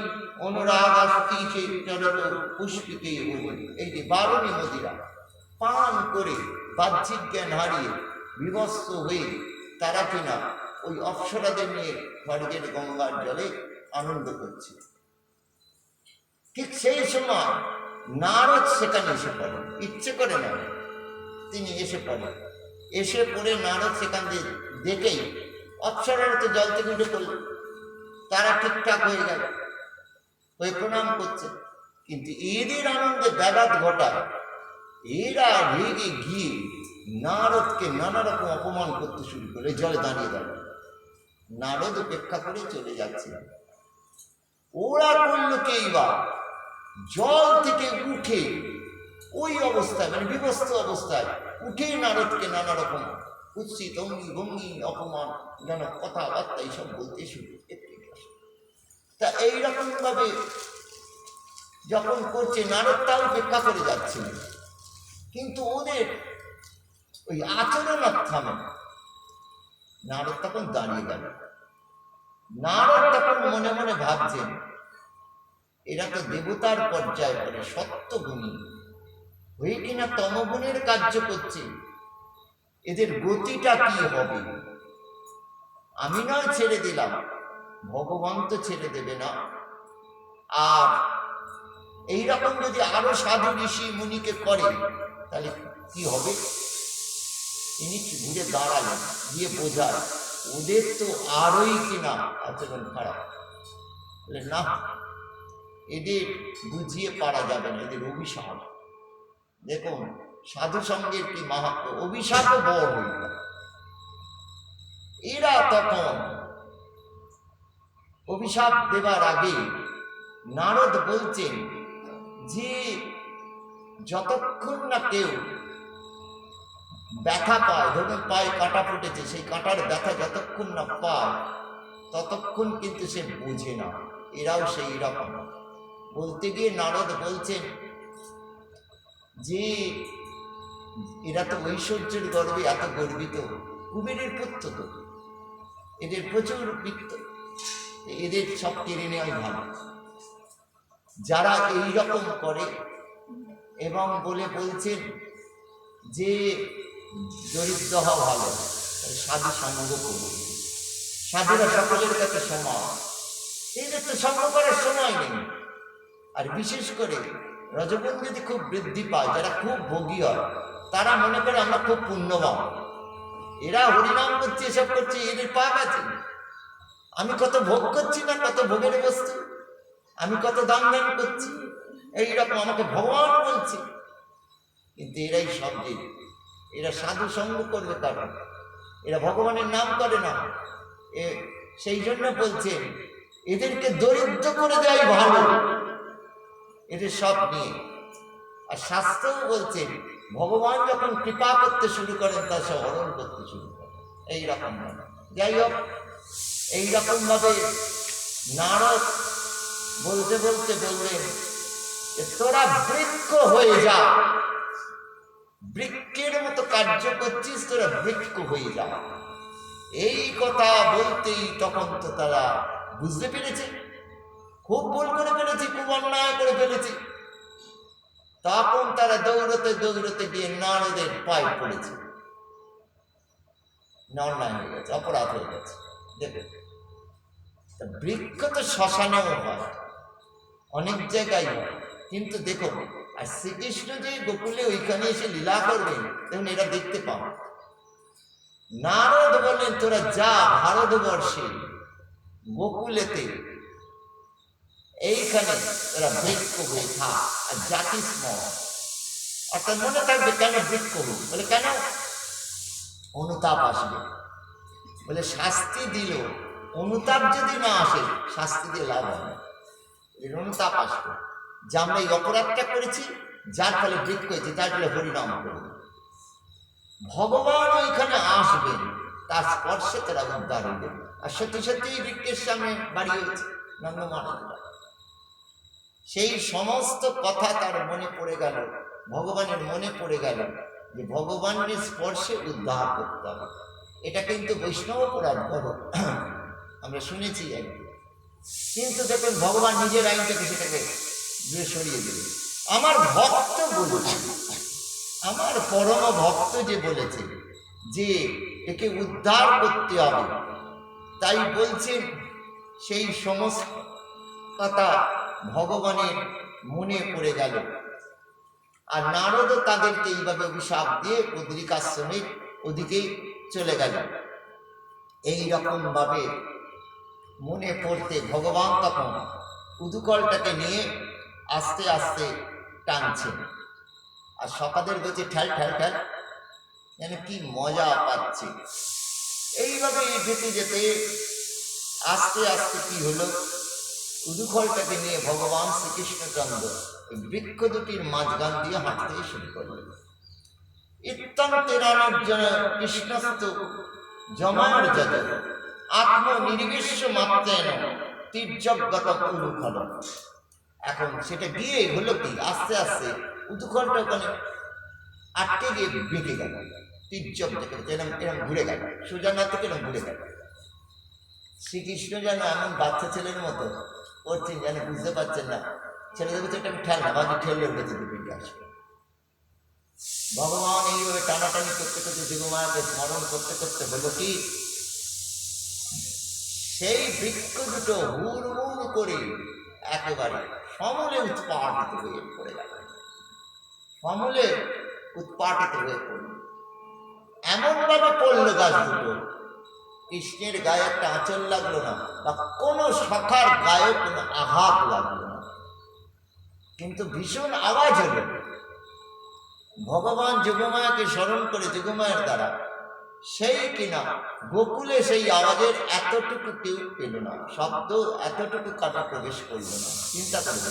অনুরাগাস্তি চরত পুষ্পিতে বলে, এই যে বারুণী মদিরা পান করে বাহ্যিক জ্ঞান হারিয়ে বিভস্ত হয়ে তারা কিনা ওই অপ্সরাদের নিয়ে স্বর্গের গঙ্গার জলে আনন্দ করছে। ঠিক সেই সময় নারদ সেখানে এসে পড়ে, ইচ্ছে করে না, তিনি এসে পড়ে। এসে পড়ে নারদ সেখান দিয়ে দেখেই অপ্সরারা তো জল থেকে উঠে পড়ল, তারা ঠিকঠাক হয়ে গেল, হয়ে প্রণাম করছে। কিন্তু এদের আনন্দে ব্যাঘাত ঘটায়, এরা রেগে গিয়ে নারদকে নানা রকম অপমান করতে শুরু করে, জলে দাঁড়িয়ে দাঁড়িয়ে। নারদ উপেক্ষা করে চলে যাচ্ছে। ওরা করল কি এইবার, জল থেকে উঠে ওই অবস্থায়, মানে বিভস্ত অবস্থায় উঠে নারদকে নানা রকম কুৎসিত অঙ্গি ভঙ্গি অপমান যেন কথাবার্তা এইসব বলতে শুরু। তা এইরকম ভাবে যখন করছে, নারদ তাও উপেক্ষা করে যাচ্ছে, কিন্তু ওদের ওই আচরণ আর থামে না। নারদ তখন দাঁড়িয়ে গেল। নারদ তখন মনে মনে ভাবছেন, এরা তো দেবতার পর্যায়ে পড়ে, সত্যগুণী হয়ে কিনা তমগুণের কার্য করছে, এদের গতিটা কি হবে? আমি নয় ছেড়ে দিলাম, ভগবান তো ছেড়ে দেবে না। আর এইরকম যদি আরো সাধু ঋষি মুনিকে করে তাহলে কি হবে? তিনি ঘুরে দাঁড়ালেন, গিয়ে বোঝায় ওদের তো আরোই কিনা আচরণ খারাপ। বলে না, এদের বুঝিয়ে পারা যাবে না, এদের অভিশাপ। দেখুন সাধু সঙ্গের কি মাহাত্ম্য, অভিশাপও বড় হয়ে গেল। এরা তখন অভিশাপ দেবার আগে নারদ বলছেন যে যতক্ষণ না কেউ ব্যথা পায়, ধরুন পায়ে কাঁটা ফুটেছে, সেই কাঁটার ব্যথা যতক্ষণ না পায় ততক্ষণ কিন্তু সে বোঝে না। এরাও সেই রকম। বলতে গিয়ে নারদ বলছেন যে এরা তো ঐশ্বর্যের গর্বে এত গর্বিত, কুবেরের পুত্র তো, এদের প্রচুর বৃত্ত, এদের সব কেড়ে নেওয়াই ভালো। যারা এই রকম করে এবং বলছেন যে দরিদ্র হওয়া ভালো, সাধু সঙ্গ করব। সাধুরা সকলের কাছে সমান, এদের তো সঙ্গ করার সময় নেই। আর বিশেষ করে রজগুণ যদি খুব বৃদ্ধি পায়, যারা খুব ভোগী হয়, তারা মনে করে আমরা খুব পুণ্যবান, এরা হরিনাম করছে, এসব করছে, এদের পাপ আছে। আমি কত ভোগ করছি না, কত ভোগের বস্তু, আমি কত দান দান করছি, এইরকম আমাকে ভগবান বলছে। কিন্তু এরাই সব দিন, এরা সাধু সঙ্গ করবে, কারণ এরা ভগবানের নাম করে না। সেই জন্য বলছেন এদেরকে দরিদ্র করে দেয় ভালো, এদের সব নিয়ে। আর শাস্ত্রও বলছেন ভগবান যখন কৃপা করতে শুরু করেন, তা সে হরণ করতে শুরু করেন। এইরকম ভাবে, যাই হোক, এইরকম ভাবে নারদ বলতে বলতে বললেন তোরা বৃক্ষ হয়ে যা, বৃক্ষের মতো কার্য করছিস, তোরা বৃক্ষ হয়ে যা। এই কথা বলতেই তখন তো তারা বুঝতে পেরেছে খুব ভুল করে ফেলেছি, খুব অন্যায় করে ফেলেছি। তখন তারা দৌড়তে দৌড়তে গিয়ে নারদের পায়ে পড়েছে। অন্যায় হয়ে গেছে, অপরাধ হয়ে গেছে। দেখবেন বৃক্ষ তো শ্মশানেও হয়, অনেক জায়গায় হয়, কিন্তু দেখো আর শ্রীকৃষ্ণ যে গোকুলে ওইখানে এসে লীলা করবেন, দেখুন এরা দেখতে পান। নারদ বলেন তোরা যা ভারতবর্ষে গোকুলেতে, এইখানে তোরা বৃক্ষ হয়ে থাক আর জাতি স্মর। অর্থাৎ মনে থাকবে কেন বৃক্ষ হই, বলে কেন অনুতাপ আসবে, বলে শাস্তি দিল, অনুতাপ যদি না আসে শাস্তি দিয়ে লাভ হবে, অনুতাপ আসবে যে আমরা এই অপরাধটা করেছি, যার ফলে বৃক্ষ হয়েছে, তার ফলে হরিনাম করবে। ভগবান ওইখানে আসবেন, তার স্পর্শে তারা উদ্ধার হয়ে যাবে। আর সত্যি সত্যি বৃক্ষের সামনে বাড়ি হয়েছে নন্দমানব। সেই সমস্ত কথা তার মনে পড়ে গেল, ভগবানের মনে পড়ে গেল যে ভগবানের স্পর্শে উদ্ধার করতে হবে। এটা কিন্তু বৈষ্ণব পুরাণ বড় আমরা শুনেছি একদিন। কিন্তু দেখুন ভগবান নিজের আইনটাকে সেটাকে দূরে সরিয়ে দিল। আমার ভক্ত বলেছে, আমার পরম ভক্ত যে বলেছে যে একে উদ্ধার করতে হবে, তাই বলছেন সেই সমস্ত কথা ভগবানের মনে পড়ে গেল। আর নারদও তাদেরকে এইভাবে অভিশাপ দিয়ে বদ্রিকাশ্রমের ওদিকে চলে গেল। এইরকম ভাবে মনে পড়তে ভগবান তখন উদুকলটাকে নিয়ে আস্তে আস্তে টানছে, আর সকাদের বলছে ঠেল ঠেল ঠেল, যেন কি মজা পাচ্ছে। এইভাবে যেতে যেতে আস্তে আস্তে কি হলো, উদুকলটাকে নিয়ে ভগবান শ্রীকৃষ্ণচন্দ্র বৃক্ষ দুটির মাঝখান দিয়ে হাঁটতে শুরু করলেন। ইত্যন্তেরানুজ্জন কৃষ্ণস্থ জমার যত আত্মনির্বিশ্ব মাত্রেন তীর্যগত উদুকল। এখন সেটা গিয়ে হলো কি, আস্তে আস্তে উদুকলটা ওখানে আটকে গিয়ে বেঁকে গেল, তীর্যক এরম এরম ঘুরে গেল, সোজা না থেকে এরম ঘুরে গেল। শ্রীকৃষ্ণ যেন এমন বাচ্চা ছেলের মতো করছেন, যেন বুঝতে পারছেন না। ছেলেদের ভিতরে একটা ঠেল না, বাকি ঠেললে উঠেছে দুপিঠে আসবে। ভগবান এইভাবে টানাটানি করতে করতে যোগমায়াকে স্মরণ করতে করতে হলো কি, সেই বৃক্ষ দুটো হুড় করে একেবারে সমূলে উৎপাটিত হয়ে পড়ে গেল, সমূলে উৎপাটিত হয়ে পড়ল। এমন ভাবে পড়লো গাছ দুটো, কৃষ্ণের গায়ে একটা আঁচল লাগলো না, বা কোনো সখার গায়ে কোনো আঘাত লাগলো না, কিন্তু ভীষণ আওয়াজ হলো। ভগবান যোগমায়াকে স্মরণ করে যোগমায়ের দ্বারা সেই কিনা গোকুলে সেই আওয়াজের এতটুকু কেউ পেল না, শব্দ এতটুকু কাটা প্রবেশ করল না। চিন্তা করবে,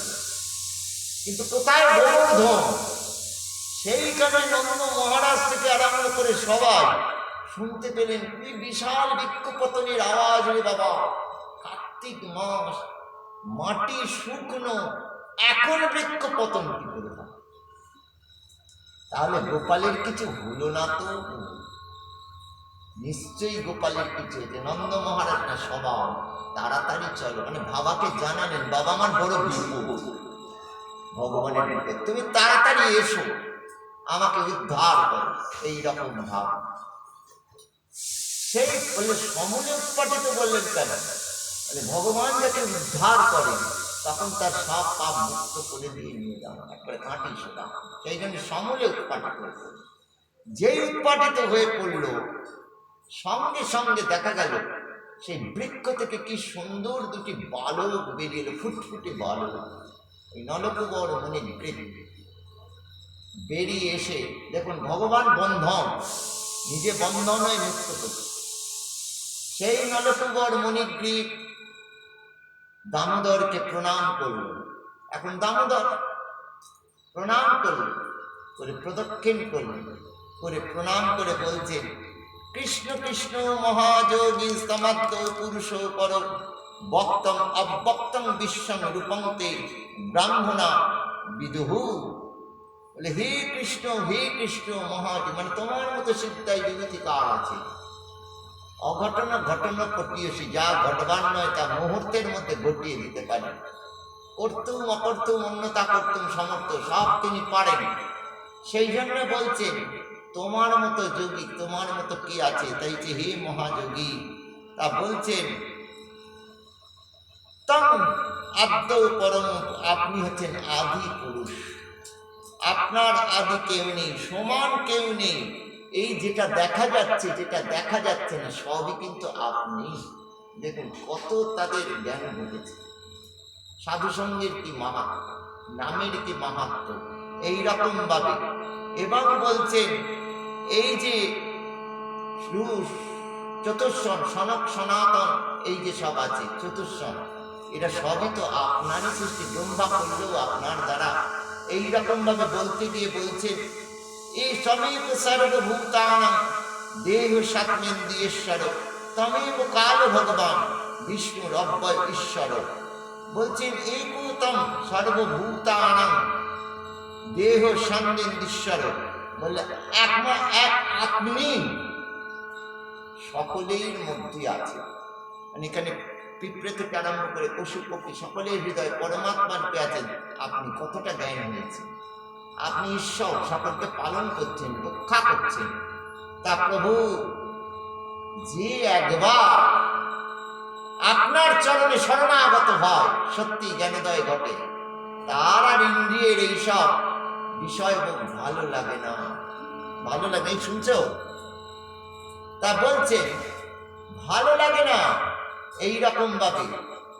কিন্তু কোথায় গোবর্ধন, সেইখানে নন্দ মহারাজ থেকে আরম্ভ করে সবাই শুনতে পেলেন কি বিশাল বৃক্ষপতনের আওয়াজ। রে বাবা, কার্তিক মাস, মাটি শুকনো, এখন বৃক্ষপতন কি করে হয়? তাহলে গোপালের কিছু হলো না তো? নিশ্চয়ই গোপালের কিছু হয়েছে। নন্দ মহারাজ না সবাই তাড়াতাড়ি চলো, মানে বাবাকে জানালেন, বাবা আমার বড় বিপদ, ভগবানের বিপদ, তুমি তাড়াতাড়ি এসো, আমাকে উদ্ধার করো। এইরকম ভাব। সেই বললে সমূলে উৎপাটিত বললেন কেন? ভগবান যাকে উদ্ধার করেন তখন তার সব পাপ মুক্ত করে দিয়ে নিয়ে যান, একবারে কাঁটি সোটা। সেই জন্য সমূলে উৎপাটিত হয়েছে। যেই উৎপাটিত হয়ে পড়ল, সঙ্গে সঙ্গে দেখা গেল সেই বৃক্ষ থেকে কি সুন্দর দুটি বালক বেরিয়ে এলো, ফুটফুটে বালক। এই নলকুবর মনে বেরিয়ে এসে দেখুন ভগবান বন্ধন, নিজে বন্ধন হয়ে মুক্ত করছে। সেই নলকুবর মণিগ্রীব দামোদরকে প্রণাম করল। এখন দামোদর প্রণাম করল, করে প্রদক্ষিণ করল, করে প্রণাম করে বলছেন, কৃষ্ণ কৃষ্ণ মহাযোগী সমাদ্য পুরুষ পর বক্তম অব্যক্তম বিশ্বম রূপন্তে ব্রাহ্মণা বিদুহু। বলে হে কৃষ্ণ মহাযোগী, মানে তোমার মতো সিদ্ধাই বিভূতি কার আছে? অঘটন ঘটন ঘটিয়েছি, যা ঘটবার নয় তা মুহূর্তের মধ্যে ঘটিয়ে দিতে পারে। করতুম অকর্তুম অন্যতা করতুম সমর্থ, সব তিনি পারেন। সেই জন্য বলছেন তোমার মতো যোগী, তোমার মতো কি আছে? তাই যে হে মহাযোগী, তা বলছেন তং আদ্য পরম, আপনি হচ্ছেন আদি পুরুষ, আপনার আদি কেউ নেই, সমান কেউ নেই। এই যেটা দেখা যাচ্ছে, যেটা দেখা যাচ্ছে না, সবই কিন্তু আপনি। দেখুন কত তাদের জ্ঞান ঘটেছে, সাধুসঙ্গের কি মাহাত্ম, নামের কি মাহাত্ম, এইরকম ভাবে। এবং বলছেন এই যে চতুর্শন, সনক সনাতন, এই যে সব আছে চতুর্শন, এটা সবই তো আপনারই সৃষ্টি, ব্রহ্মা করলেও আপনার দ্বারা। এইরকম ভাবে বলতে গিয়ে বলছেন এই সমেব সর্বভূতানাং দেহ সাত্মেন্দ্রিয়েশ্বর তমেব কাল ভগবান বিষ্ণুর অব্যয় ঈশ্বর। বলছেন একতম সর্বভূতানাং দেহ সান্দেন্দ্রিশ্বর, বললে এক আপনি সকলের মধ্যে আছে। মানে এখানে পিঁপড়ে থেকে আরম্ভ করে পশু পক্ষী সকলের হৃদয় পরমাত্মার রূপে আছেন। আপনি কতটা জ্ঞান হয়েছেন, আপনি ঈশ্বর, সকলকে পালন করছেন, রক্ষা করছেন। তা প্রভু যে একবার আপনার চরণে শরণাগত হয়, সত্যি জ্ঞানোদয় ঘটে। তার আর ইন্দ্রিয়ের এইসব বিষয় ভালো লাগে না। ভালো লাগে, এই শুনছো? তা বলছে ভালো লাগে না এইরকম ভাবে।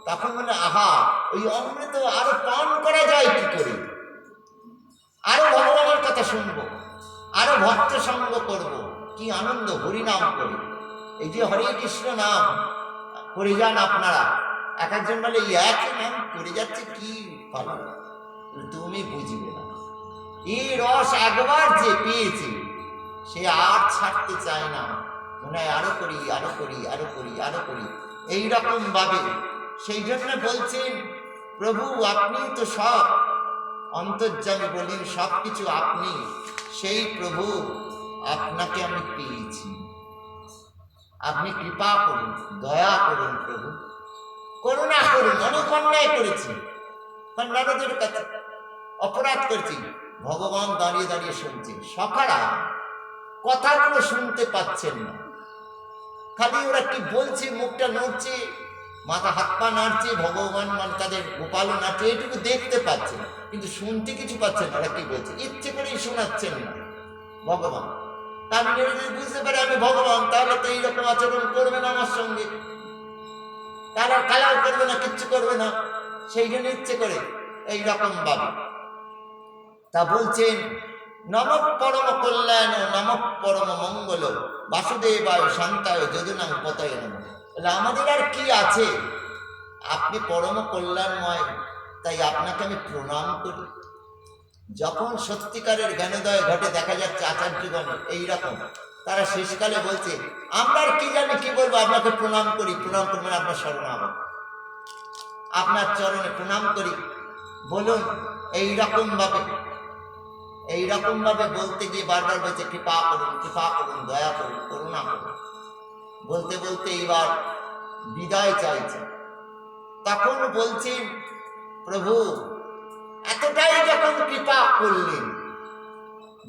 তখন মানে আহা, ওই অমৃত আরো পান করা যায় কি করে, আরো ভগবানের কথা শুনবো, আরো ভক্ত সঙ্গ করবো, কি আনন্দ হরিনাম করি। এই যে হরে কৃষ্ণ নাম করে যান আপনারা, এক একজন বলে একই নাম করে যাচ্ছে, কি ভালো, তুমি বুঝবে না। এই রস একবার যে পেয়েছে সে আর ছাড়তে চায় না, মনে হয় আরো করি, আরো করি, আরো করি, আরো করি, এইরকম ভাবে। সেই জন্য বলছেন প্রভু আপনি তো সব অন্তর্যামী, বলেন সব কিছু আপনি, সেই প্রভু আপনাকে আমি পেয়েছি, আপনি কৃপা করুন, দয়া করুন প্রভু, করুণা করুন। অনেক অন্যায় করেছি, নারদের কাছে অপরাধ করেছি, ভগবান দাঁড়িয়ে দাঁড়িয়ে শুনছেন। সখারা কথাগুলো শুনতে পাচ্ছেন না, খালি ওরা কি বলছে, মুখটা নড়ছে, মাথা হাত পা নাড়ছে, ভগবান মানে তাদের গোপালও নাড়ছে, এইটুকু দেখতে পাচ্ছে না, কিন্তু শুনতে কিছু পাচ্ছেন না। ওরা কি বলছে ইচ্ছে করেই শোনাচ্ছেন না ভগবান। আমি যদি বুঝতে পারি আমি ভগবান, তাহলে তো এইরকম আচরণ করবে না আমার সঙ্গে, তারা কালাও করবে না, কিচ্ছু করবে না। সেই জন্য ইচ্ছে করে এইরকম ভাবে। তা বলছেন নমঃ পরম কল্যাণ নমঃ পরম মঙ্গল বাসুদেবায় শান্তায় যোজনাং পতয়ে নমঃ। বলে আমাদের আর কি আছে, আপনি পরম কল্যাণময়, তাই আপনাকে আমি প্রণাম করি। যখন সত্যিকারের জ্ঞানোদয় ঘটে, দেখা যাচ্ছে আচার্যগণ এইরকম, তারা শেষকালে বলছে আমরা আর কি জানি কি বলবো, আপনাকে প্রণাম করি, প্রণাম করবেন আপনার শরণাগত, আপনার চরণে প্রণাম করি, বলুন। এইরকম ভাবে, এইরকম ভাবে বলতে গিয়ে বারবার বলছে কৃপা করুন, কৃপা করুন, দয়া করুন, করুণা করুন, বলতে বলতে এইবার বিদায় চাইছে। তখন বলছেন প্রভু এতটাই যখন কৃপা করলেন,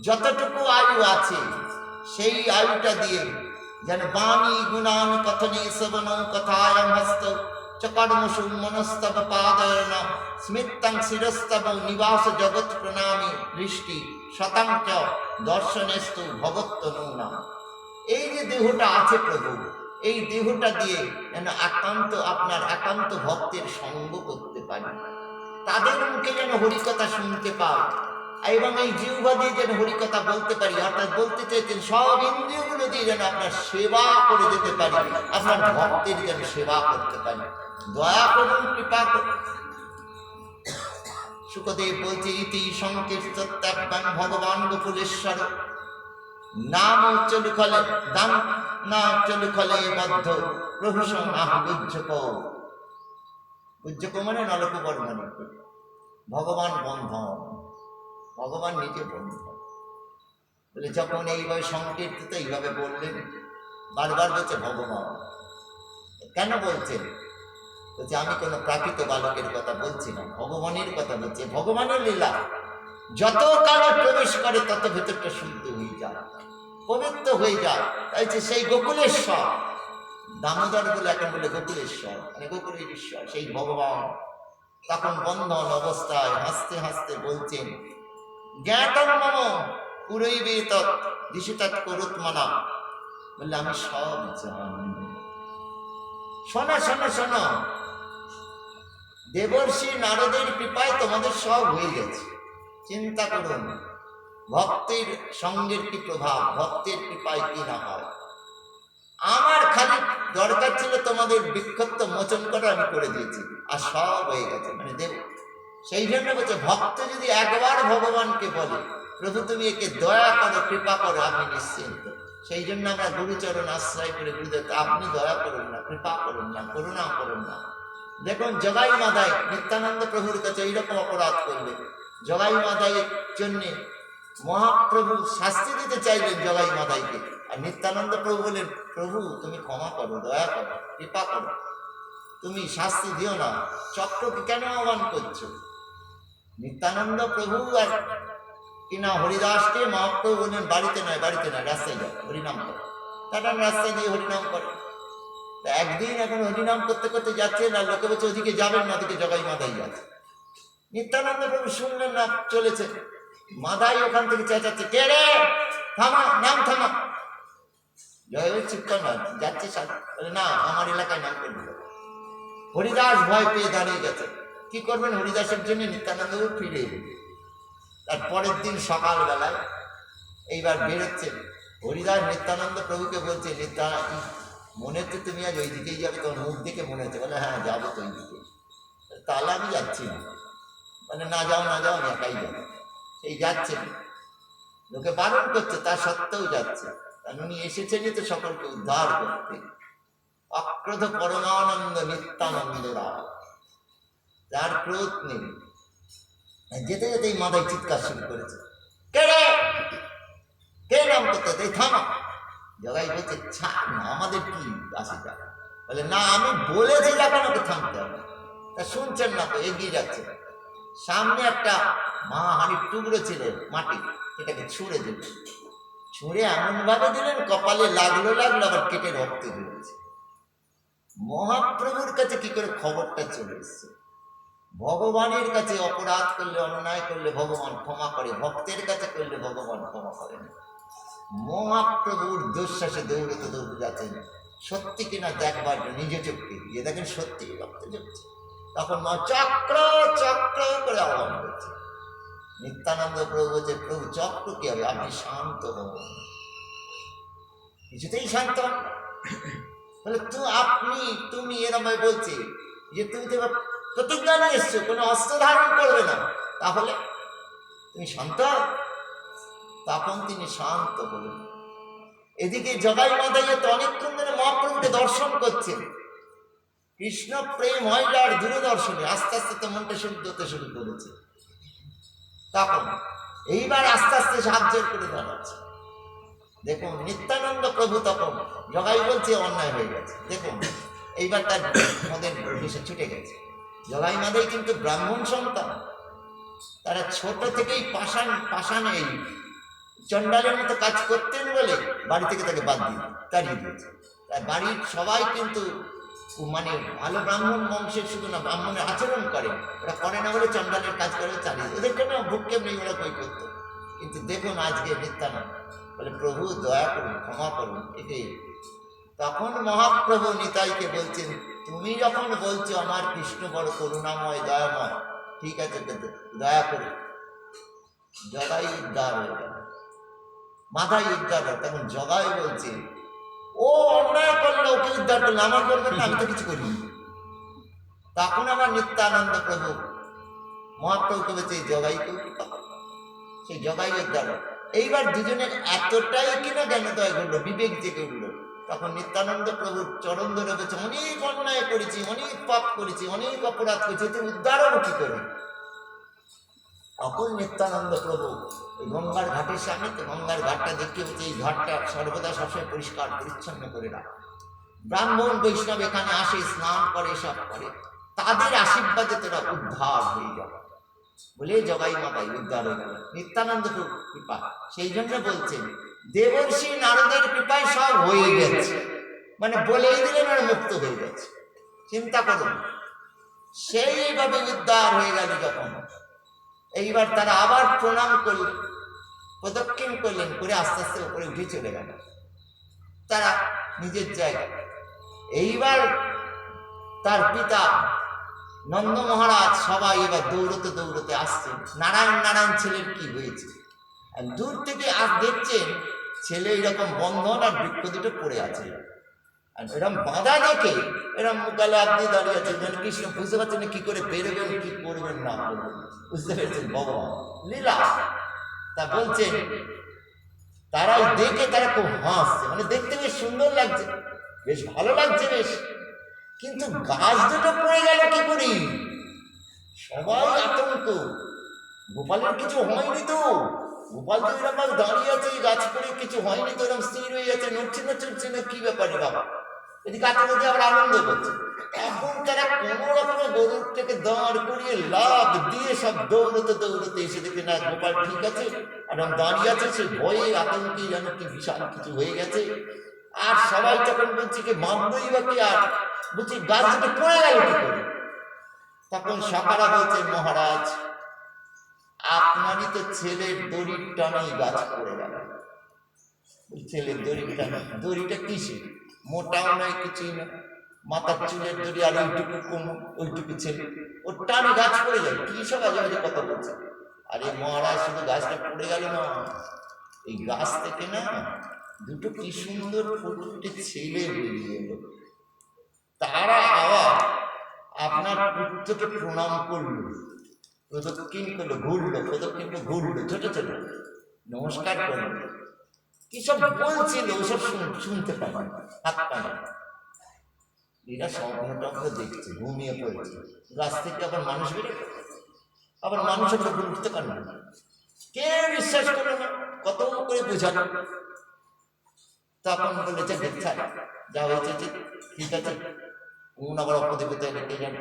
যতটুকু আয়ু আছে সেই আয়ুটা দিয়ে যেন বাণী গুণান কথনে শ্রবণ কথায়ম হস্ত চকর্মসু মনস্তব পাদয়ন স্মিতাং শিরস্তব নিবাস জগৎ প্রণামী দৃষ্টি শতাংশ দর্শনেস্তু ভগত্তনূনা। এই যে দেহটা আছে প্রভু, এই দেহটা দিয়ে যেন একান্ত আপনার একান্ত ভক্তের সঙ্গ করতে পারি, তাদের মুখে যেন হরিকথা শুনতে পাই, এবং এই জিহ্বা দিয়ে যেন হরিকথা বলতে পারি। অর্থাৎ বলতে চাইছেন সব ইন্দ্রিয়গুলো দিয়ে যেন আপনার সেবা করে যেতে পারি, আপনার ভক্তের যেন সেবা করতে পারি, দয়া করুন, কৃপা করুন। সুখদেব বলছে ইতি সংকীর্তত্যাং ভগবান গোকুলেশ্বর নাম চলুখলে দান না চলুখলে বদ্ধ প্রভূষণ আহ গুজ্জক। গুজ্জক মানে নলকুবর মানে ভগবান বন্ধন, ভগবান নিজে বন্ধন। বলে যখন এইভাবে সংকীর্তিত এইভাবে বললেন, বারবার বলছে ভগবান। কেন বলছেন? বলছে আমি কোনো প্রাকৃত বালকের কথা বলছি না, ভগবানের কথা বলছি। ভগবানের লীলা যত কালে প্রবেশ করে তত ভেতরটা শুদ্ধ হয়ে যায়, পবিত্র হয়ে যায়। তাই সেই গোকুলেশ্বর, দামোদর বলে এখন বলে গোকুলেশ্বর, মানে গোকুলের ঈশ্বর সেই ভগবান তখন বন্ধন অবস্থায় হাসতে হাসতে বলছেন জ্ঞাতম মম পুরৈবে তৎ দিশিতাৎ করুত মানা। বললে আমি সব জানি। শোনো শোনো শোনো, দেবর্ষি নারদের কৃপায় তোমাদের সব হয়ে গেছে, চিন্তা করুন ভক্তের সঙ্গের কি প্রভাব, ভক্তের কৃপায় কি না হয়। আমার খালি দরকার ছিল তোমাদের বিক্ষিপ্ত মোচন করা, আমি করে দিয়েছি, আর সব হয়ে গেছে, মানে দেব। সেই জন্য বলছে ভক্ত যদি একবার ভগবানকে বলে প্রভু তুমি একে দয়া করো, কৃপা করো, আপনি নিশ্চিন্ত। সেই জন্য আমরা গুরুচরণ আশ্রয় করে গুরুদেব আপনি দয়া করুন না, কৃপা করুন না, করুণা করুন না। দেখুন জগাই মাদাই নিত্যানন্দ প্রভুর কাছে এইরকম অপরাধ করবে, জগাই মাদাইয়ের জন্যে মহাপ্রভু শাস্তি দিতে চাইলেন জগাই মাদাইকে, আর নিত্যানন্দ প্রভু বলেন প্রভু তুমি ক্ষমা করো, দয়া করো, কৃপা করো, তুমি শাস্তি দিও না, চক্রকে কেন আহ্বান করছো। নিত্যানন্দ প্রভু আর কিনা হরিদাসকে মহাপ্রভু বললেন বাড়িতে নয়, বাড়িতে নয়, রাস্তায় যাও, হরিনাম করো। তারা রাস্তায় দিয়ে হরিনাম করে। একদিন এখন হরিনাম করতে করতে যাচ্ছে না, লোকে বলছে ওদিকে যাবেন না, ওদিকে জগাই মাদাই যাচ্ছে। নিত্যানন্দ প্রভু শুনলেন না, চলেছে। মাদাই ওখান থেকে চেঁচাচ্ছে, কে রে, থামা, নাম থামা। জয় চুপ কর না, যাচ্ছে বলে না, আমার এলাকায় নাম করবে। হরিদাস ভয় পেয়ে দাঁড়িয়ে গেছে। কি করবেন, হরিদাসের জন্য নিত্যানন্দ ফিরে এলেন। তার পরের দিন সকালবেলায় এইবার বেরোচ্ছে হরিদাস নিত্যানন্দ প্রভুকে বলছে, মনে হচ্ছে তুমি আজ ওই দিকেই যাবে, তোমার মুখ দেখে মনে হচ্ছে। বলে হ্যাঁ, যাবো তো ওই দিকে। তাহলে আমি যাচ্ছি না। মানে না যাও না যাও, আমি একাই যাবো। সেই যাচ্ছে, লোকে বারণ করছে, তা সত্ত্বেও যাচ্ছে। কারণ উনি এসেছেনই তো সকলকে উদ্ধার করতে। অক্রোধ পরমানন্দ নিত্যানন্দ রাম, যার ক্রোধ নেই। যেতে যেতে এই মাথায় চিৎকার শুরু করেছে, কে রে, কে নাম করতে, থামা। জগাই বলছে, ছাড় না, আমাদের কি আসে যা। বলে না, আমি বলেছি যখন ওকে থামতে হবে। তা শুনছেন না তো, এগিয়ে যাচ্ছে। সামনে একটা মা হাঁড়ির টুকরো ছিল মাটি, সেটাকে ছুঁড়ে দিল। ছুঁড়ে এমন ভাবে দিলেন, কপালে লাগলো আবার কেটে রক্ত বেরোচ্ছে। মহাপ্রভুর কাছে কি করে খবরটা চলে এসছে? ভগবানের কাছে অপরাধ করলে, অন্যায় করলে ভগবান ক্ষমা করে, ভক্তের কাছে করলে ভগবান ক্ষমা করেন। মহাপ্রভুর দুঃশ্বাসে দৌড়তে যাচ্ছেন, সত্যি কিনা দেখবার নিজে চোখকে গিয়ে দেখেন সত্যি রক্ত ঝরছে। তখন মা চক্র চক্র করে আহ্বান করছে। নিত্যানন্দ প্রভু বলছে, প্রভু চক্র কি হবে, আপনি শান্ত হন। কিছুতেই শান্ত হন। বলে তুমি এরম বলছি যে তুমি তো প্রতিজ্ঞা নিয়ে এসছো, কোনো অস্ত্র ধারণ করবে না, তাহলে তুমি শান্ত। তখন তিনি শান্ত হলেন। এদিকে জগাই মাদাইয়া তো অনেকক্ষণ ধরে মহাপ্রভুকে দর্শন করছেন। কৃষ্ণ প্রেম হয় যার দূরদর্শনে, আস্তে আস্তে তো মনটা শুদ্ধ হতে শুরু করেছে। তখন এইবার আস্তে আস্তে সাহায্য করে দাঁড়াচ্ছে। দেখুন নিত্যানন্দ প্রভু তখন, জগাই বলছে অন্যায় হয়ে গেছে, দেখুন এইবার তার মদের ভেসে ছুটে গেছে। জগাই মাদাই কিন্তু ব্রাহ্মণ সন্তান, তারা ছোট থেকেই পাষাণে এই চণ্ডালের মতো কাজ করতেন বলে বাড়ি থেকে তাকে বাদ দিয়ে তাড়িয়ে দিয়েছে। তার বাড়ির সবাই কিন্তু মানে ভালো ব্রাহ্মণ বংশের, শুধু না ব্রাহ্মণের আচরণ করে, ওরা করে না বলে চণ্ডালের কাজ করে চালিয়ে, ওদের জন্য ভূক্ষেপ নেই, ওরা বই করত। কিন্তু দেখুন আজকে নিত্যানন্দ বলে, প্রভু দয়া করুন, ক্ষমা করুন, এটাই। তখন মহাপ্রভু নিতাইকে বলছেন, তুমি যখন বলছো আমার কৃষ্ণ বড় করুণাময় দয়াময়, ঠিক আছে, দয়া করুন। জগাই উদ্ধার হয়ে গেল, মাথায় উদ্ধার হয়। তখন জগাই বলছে, ও অন্যায় করলো, ওকে উদ্ধার করলো, আমার করবেন না, আমি তো কিছু করিনি। তখন আমার নিত্যানন্দ প্রভু মহাপ্রভুকে বলছে, জগাইকেও কি পাবো, সেই জগাই উদ্ধার। এইবার দুজনের এতটাই কিনা জ্ঞানোদয় করলো, বিবেক জেগে উঠলো। তখন নিত্যানন্দ প্রভুর চরণ ধরে বলছে, অনেক অন্যায় করেছি, অনেক পাপ করেছি, অনেক অপরাধ করেছি, তুই উদ্ধার হবো কি করে? তখন নিত্যানন্দ প্রভু ওই গঙ্গার ঘাটের সামনে, তো গঙ্গার ঘাটটা দেখতে হচ্ছে, এই ঘাটটা সর্বদা সবসময় পরিষ্কার পরিচ্ছন্ন করে রাখে। ব্রাহ্মণ বৈষ্ণব এখানে আসে, স্নান করে, সব করে, তাদের আশীর্বাদে তোরা উদ্ধার হয়ে যাবে বলে জগাই মাতাই উদ্ধার হয়ে গেল। নিত্যানন্দ প্রভু কৃপা, সেই জন্য বলছেন দেবর্ষি নারদের কৃপায় সব হয়ে গেছে, মানে বলেই দিলেন আর মুক্ত হয়ে গেছে। চিন্তা করুন, সেইভাবে উদ্ধার হয়ে গেল যখন। এইবার তারা আবার প্রণাম করলেন, প্রদক্ষিণ করলেন, করে আস্তে আস্তে উপরে উঠে চলে গেল তারা নিজের জায়গায়। এইবার তার পিতা নন্দ মহারাজ সবাই এবার দৌড়তে দৌড়তে আসছেন, নারায়ণ নারায়ণ ছেলের কি হয়েছে। আর দূর থেকে দেখছেন ছেলে এরকম বন্ধন আর বৃক্ষ দুটো পড়ে আছে, আর এরকম বাঁধা দেখে এরকম মুখালে আপনি দাঁড়িয়ে আছেন, যেন কৃষ্ণ বুঝতে পারছেন না কি করে বেরোবেন, কি করবেন না করবেন, বুঝতে পেরেছেন ভগবান লীলা। তা বলছেন তারা দেখে তারা খুব হাসছে, মানে দেখতে বেশ সুন্দর লাগছে, বেশ ভালো লাগছে বেশ, কিন্তু গাছ দুটো পড়ে গেল কি করি, সবাই আতঙ্ক। গোপালের কিছু হয়নি তো, গোপাল তো এরকম দাঁড়িয়ে আছে, গাছ পড়ে কিছু হয়নি তো, এরকম স্থির হয়ে যাচ্ছে, নড়ছে না চড়ছে না, কি ব্যাপারে বাবা, এদিকে আতঙ্কে আবার আনন্দ করছে। এখন তারা কোনো রকমের গরুর থেকে দাঁড় করিয়ে লাভ দিয়ে সব দৌড়তে দৌড়তে এসে দেখে না গোপাল ঠিক আছে, আর দাঁড়িয়ে আছে, সে ভয়ে আতঙ্কে যেন কি বিশাল কিছু হয়ে গেছে। আর সবাই তখন বলছে কি বাঁধবই বা কি, আর বলছি গাছ দুটো পড়ে গেল কি করে। তখন সখারা বলছে, মহারাজ আপনারই তো ছেলের দড়ির টানেই গাছ পড়ে গেল। ছেলের দড়ির টানে, দড়িটা কিসে? মোটাও নয়, কিছুই না, মাথার চুলের দড়ি, আর ওইটুকু কম, ওইটুকু ছেলে, ওর টানে গাছ পড়ে যায়। কি সব আজে বাজে কথা বলছে। আরে মহারাজ, শুধু গাছটা পড়ে গেল না, এই গাছ থেকে না দুটো কি সুন্দর ফুটফুটে ছেলে বেরিয়ে এলো। তারা আবার আপনার পুত্রকে প্রণাম করলো, প্রদক্ষিণ করলো, ঘুরলো, প্রদক্ষিণ করে ঘুরলো, ছোট ছোট নমস্কার করলো। কি সব বলছিল ওসব শুনতে পায়, হাত পায়। এরা স্বপ্ন টপ্ন দেখছে, ঘুমিয়ে পড়েছে। গাছ থেকে আবার মানুষ বেরোবে, আবার মানুষ একটা উঠতে পারে না। কে বিশ্বাস করে না, কত করে বোঝানো। তখন বলেছে, দেখছা যা হয়েছে, ঠিক আছে, কোন আবার অপদেবতা রেখে যান।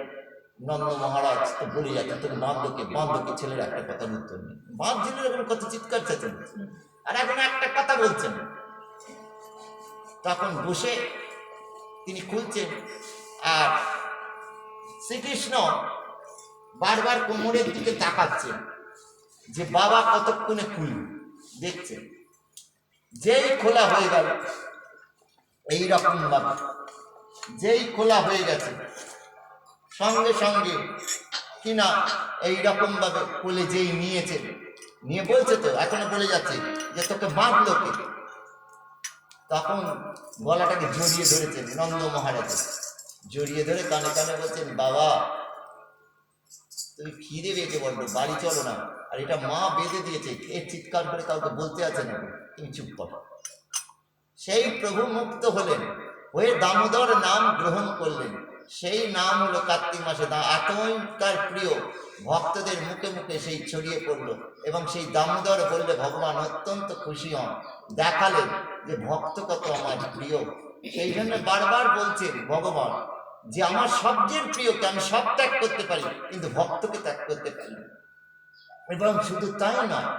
নন্দ মহারাজ তো বলে যাচ্ছে, তোর বান্ধবকে ছেলের একটা কথার উত্তর নেই। বাঁধছিল এখন কত চিৎকার চেঁচেন, আর এখন একটা কথা বলছেন। তখন বসে তিনি খুলছেন, আর শ্রীকৃষ্ণ বারবার কোমরের দিকে তাকাচ্ছেন যে বাবা কতক্ষণে খুলবে, দেখছেন। যেই খোলা হয়ে গেল, এইরকম ভাবে যেই খোলা হয়ে গেছে, সঙ্গে সঙ্গে কিনা এইরকম ভাবে কোলে যেই নিয়েছে, নিয়ে বলছে, তো এখনো বলে যাচ্ছে যে তোকে বাঁধলো কে? তখন গলাটাকে জড়িয়ে ধরেছেন নন্দ মহারাজ, জড়িয়ে ধরে কানে কানে বলছেন, বাবা তুমি খিদে বেঁধে বলবো, বাড়ি চলো না। আর এটা মা বেঁধে দিয়েছে, এর চিৎকার করে কাউকে বলতে আছে না, তুমি চুপ করো। সেই প্রভু মুক্ত হলেন, হয়ে দামোদর নাম গ্রহণ করলেন। সেই নাম হলো কার্তিক মাসে, এতই তার প্রিয়, ভক্তদের মুখে মুখে সেই ছড়িয়ে পড়লো। এবং সেই দামোদর বললে ভগবান অত্যন্ত খুশি হন, দেখালেন যে ভক্ত কত আমার প্রিয়। সেই জন্য বারবার বলছেন ভগবান যে আমার সবচেয়ে প্রিয়কে আমি সব ত্যাগ করতে পারি, কিন্তু ভক্তকে ত্যাগ করতে পারি না। এবং শুধু তাই নয়,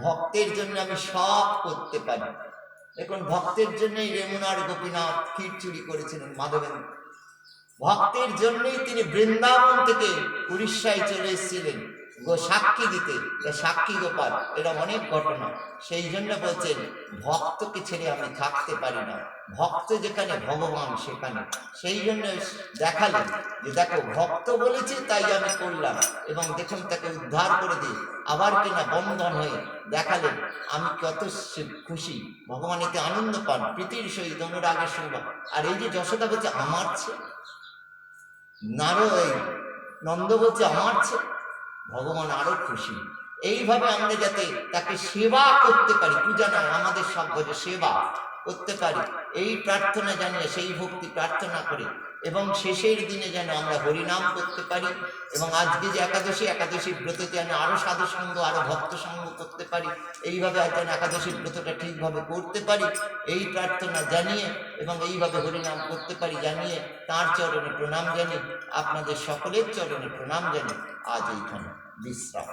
ভক্তের জন্য আমি সব করতে পারি। দেখুন, ভক্তের জন্যই রেমুনার গোপীনাথ ক্ষীর চুরি করেছিলেন মাধবেন। ভক্তের জন্যই তিনি বৃন্দাবন থেকে উড়িষ্যায় চলে এসেছিলেন সাক্ষী দিতে, সাক্ষী গোপাল, এরা অনেক ঘটনা। সেই জন্য বলছেন, ভক্তকে ছেড়ে আমি থাকতে পারি না, ভক্ত যেখানে ভগবান সেখানে। সেই জন্য দেখালেন যে দেখো, ভক্ত বলেছে তাই আমি করলাম, এবং দেখুন তাকে উদ্ধার করে দিয়ে আবার কিনা বন্ধন হয়ে দেখালেন আমি কত খুশি। ভগবান এতে আনন্দ পান, প্রীতির সহিত অনুরাগের সঙ্গে। আর এই যে যশোদা বলছে আমার ছেলে, নন্দ বলছে আমার ছেলে, ভগবান আরো খুশি। এইভাবে আমরা যাতে তাকে সেবা করতে পারি, পূজা নয়, আমাদের সব সেবা করতে পারি, এই প্রার্থনা জানিয়ে, সেই ভক্তি প্রার্থনা করি। এবং শেষের দিনে যেন আমরা হরিনাম করতে পারি। এবং আজকে যে একাদশী ব্রততে যেন আরো সাধু সঙ্গ, আরো ভক্ত সঙ্গ করতে পারি। এইভাবে আজ যেন একাদশীর ব্রতটা ঠিকভাবে করতে পারি, এই প্রার্থনা জানিয়ে, এবং এইভাবে হরিনাম করতে পারি জানিয়ে, তাঁর চরণে প্রণাম জানি, আপনাদের সকলের চরণে প্রণাম জানি। আজ এইখানে বিশ্রাম।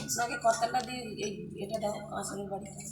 আপনাকে কর্তাটা দিয়ে এটা দাও আসলের বাড়িতে।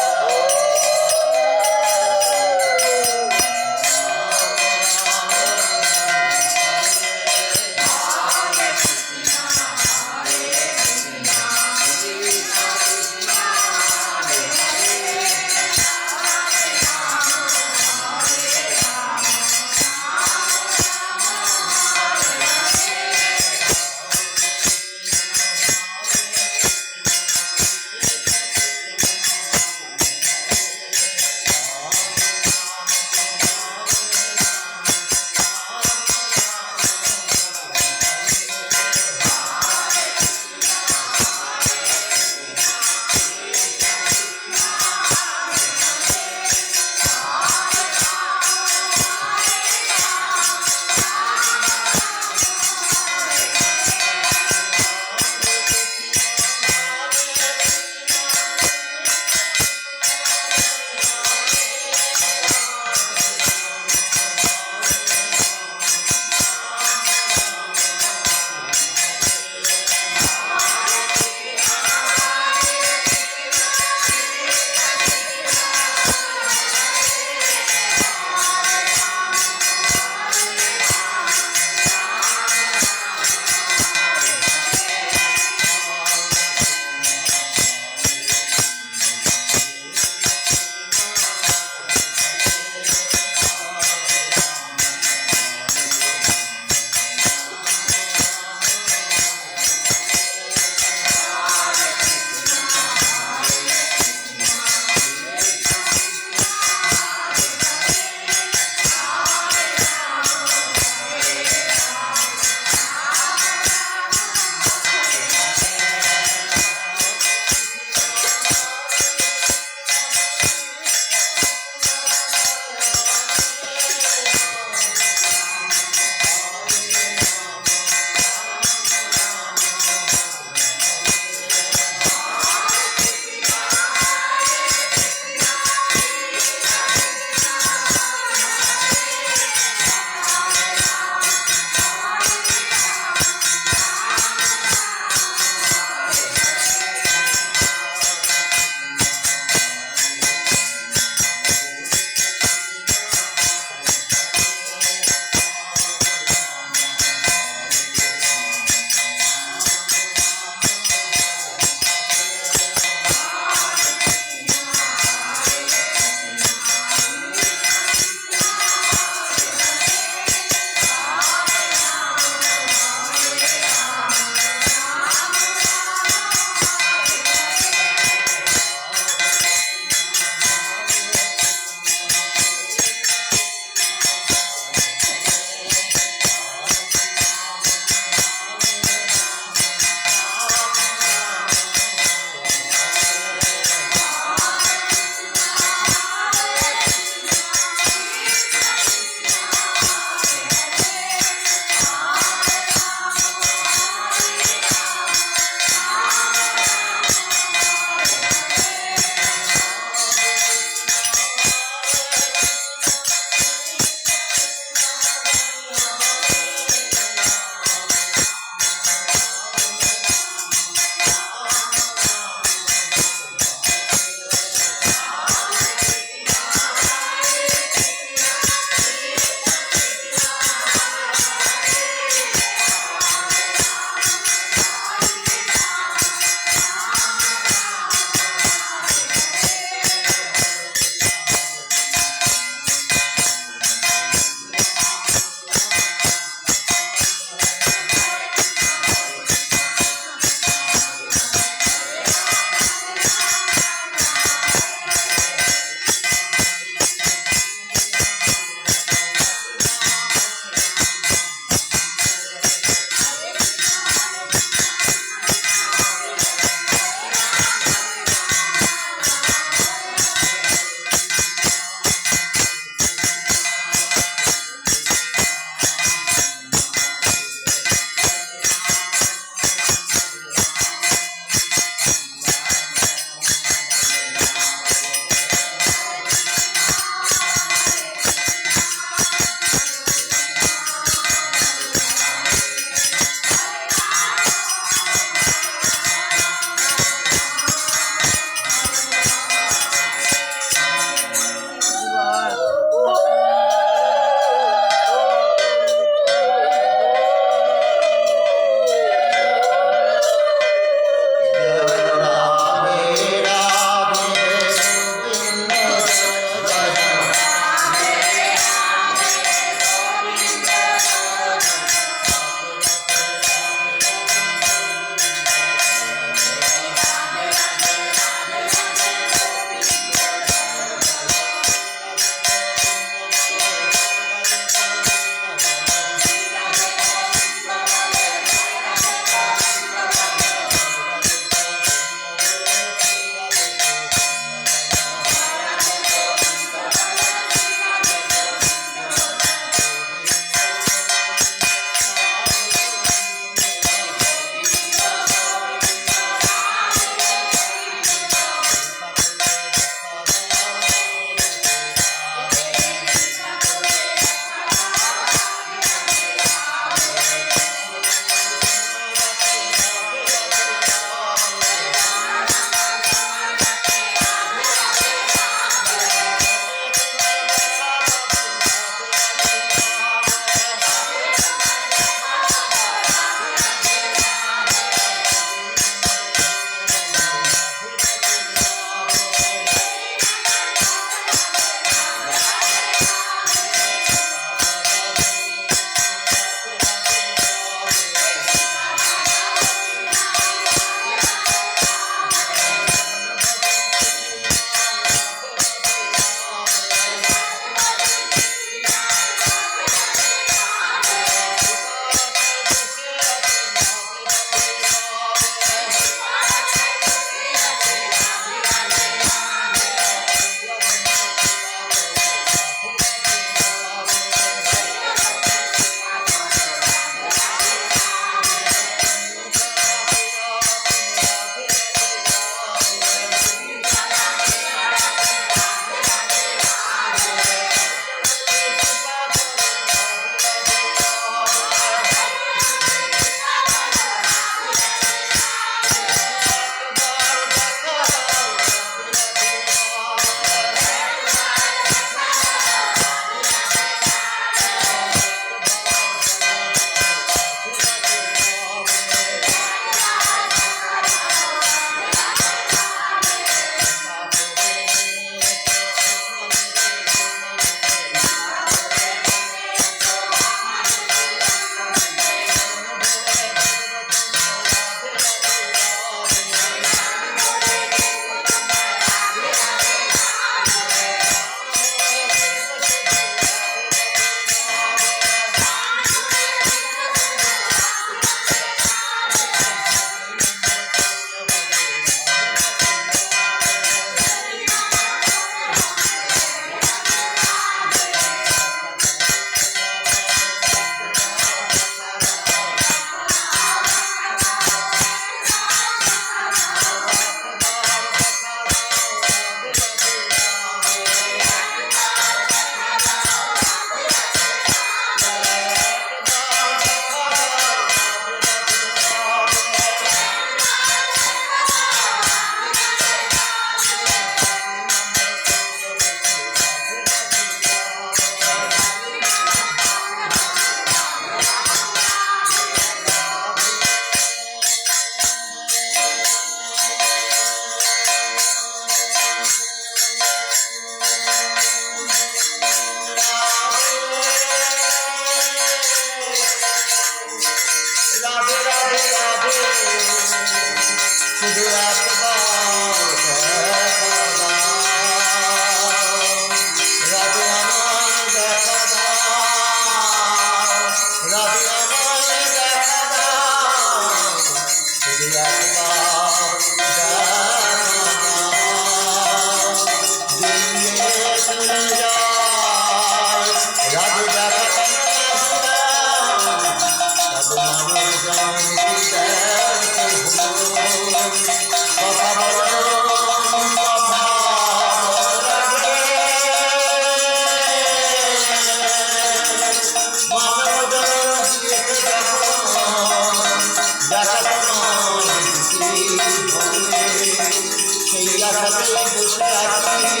এই আশাতে বসে আছি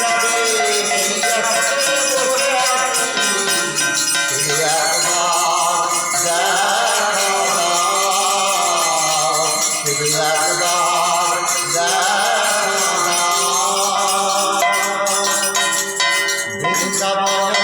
রাধে এই আশাতে বসে আছি শুধু একবার দেখা দাও শুধু একবার দেখা দাও বৃন্দাবন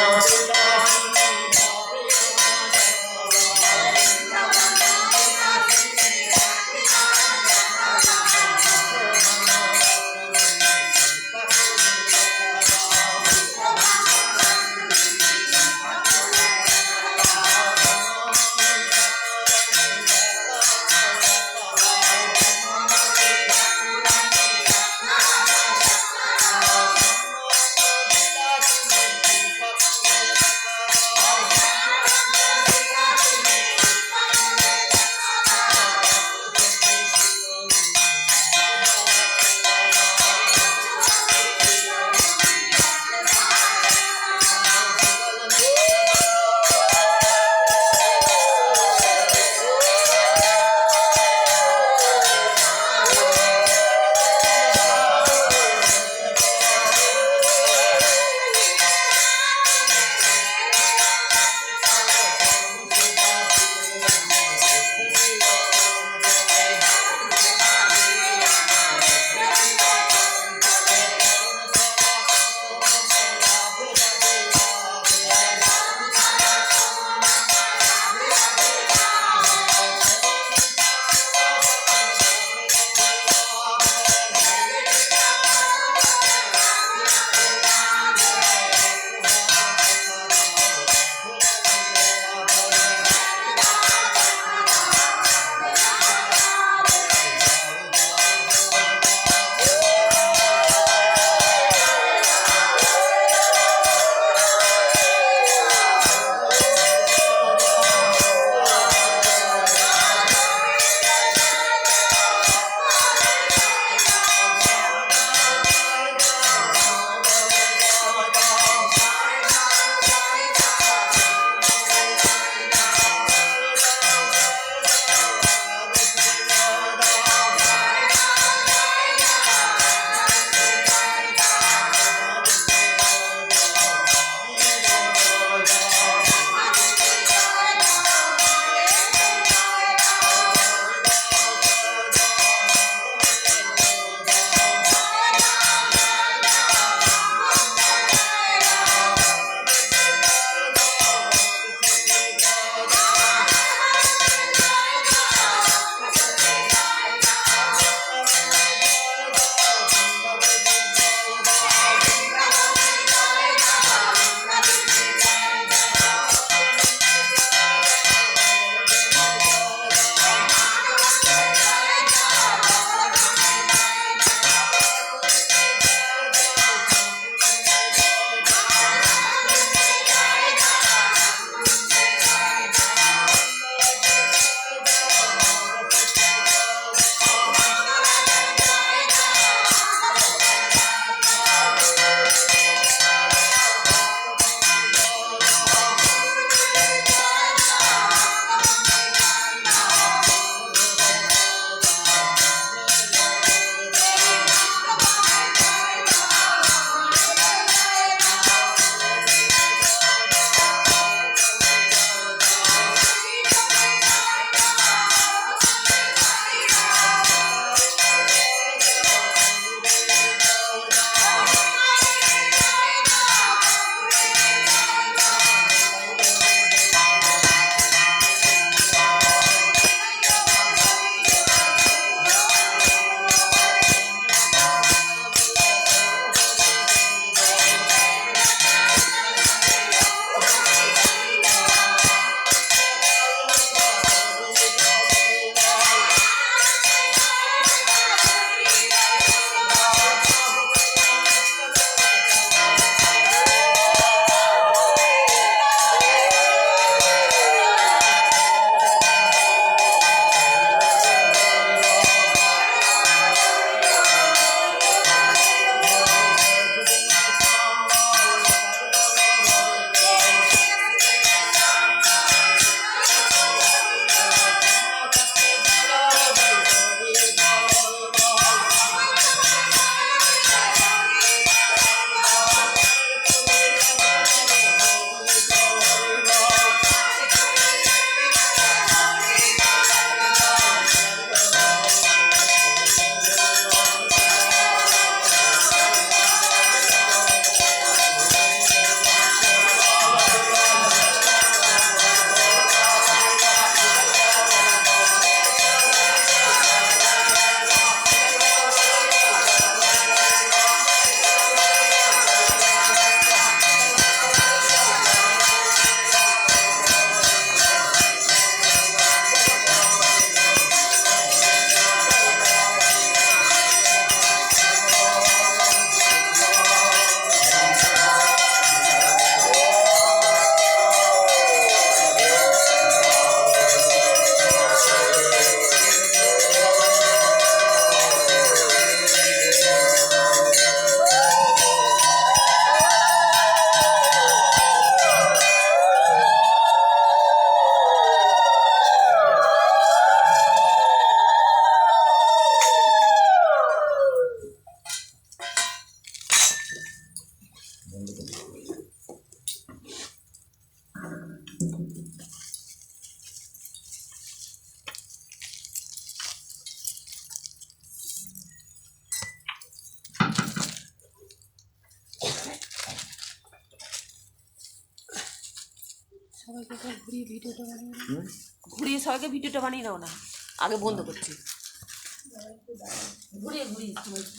সবাইকে একবার ঘুরিয়ে ভিডিওটা বানিয়ে নাও। হুম? ঘুরিয়ে সবাইকে ভিডিওটা বানিয়ে নাও না, আগে বন্ধ করছি। ঘুরিয়ে ঘুরিয়ে সবাইকে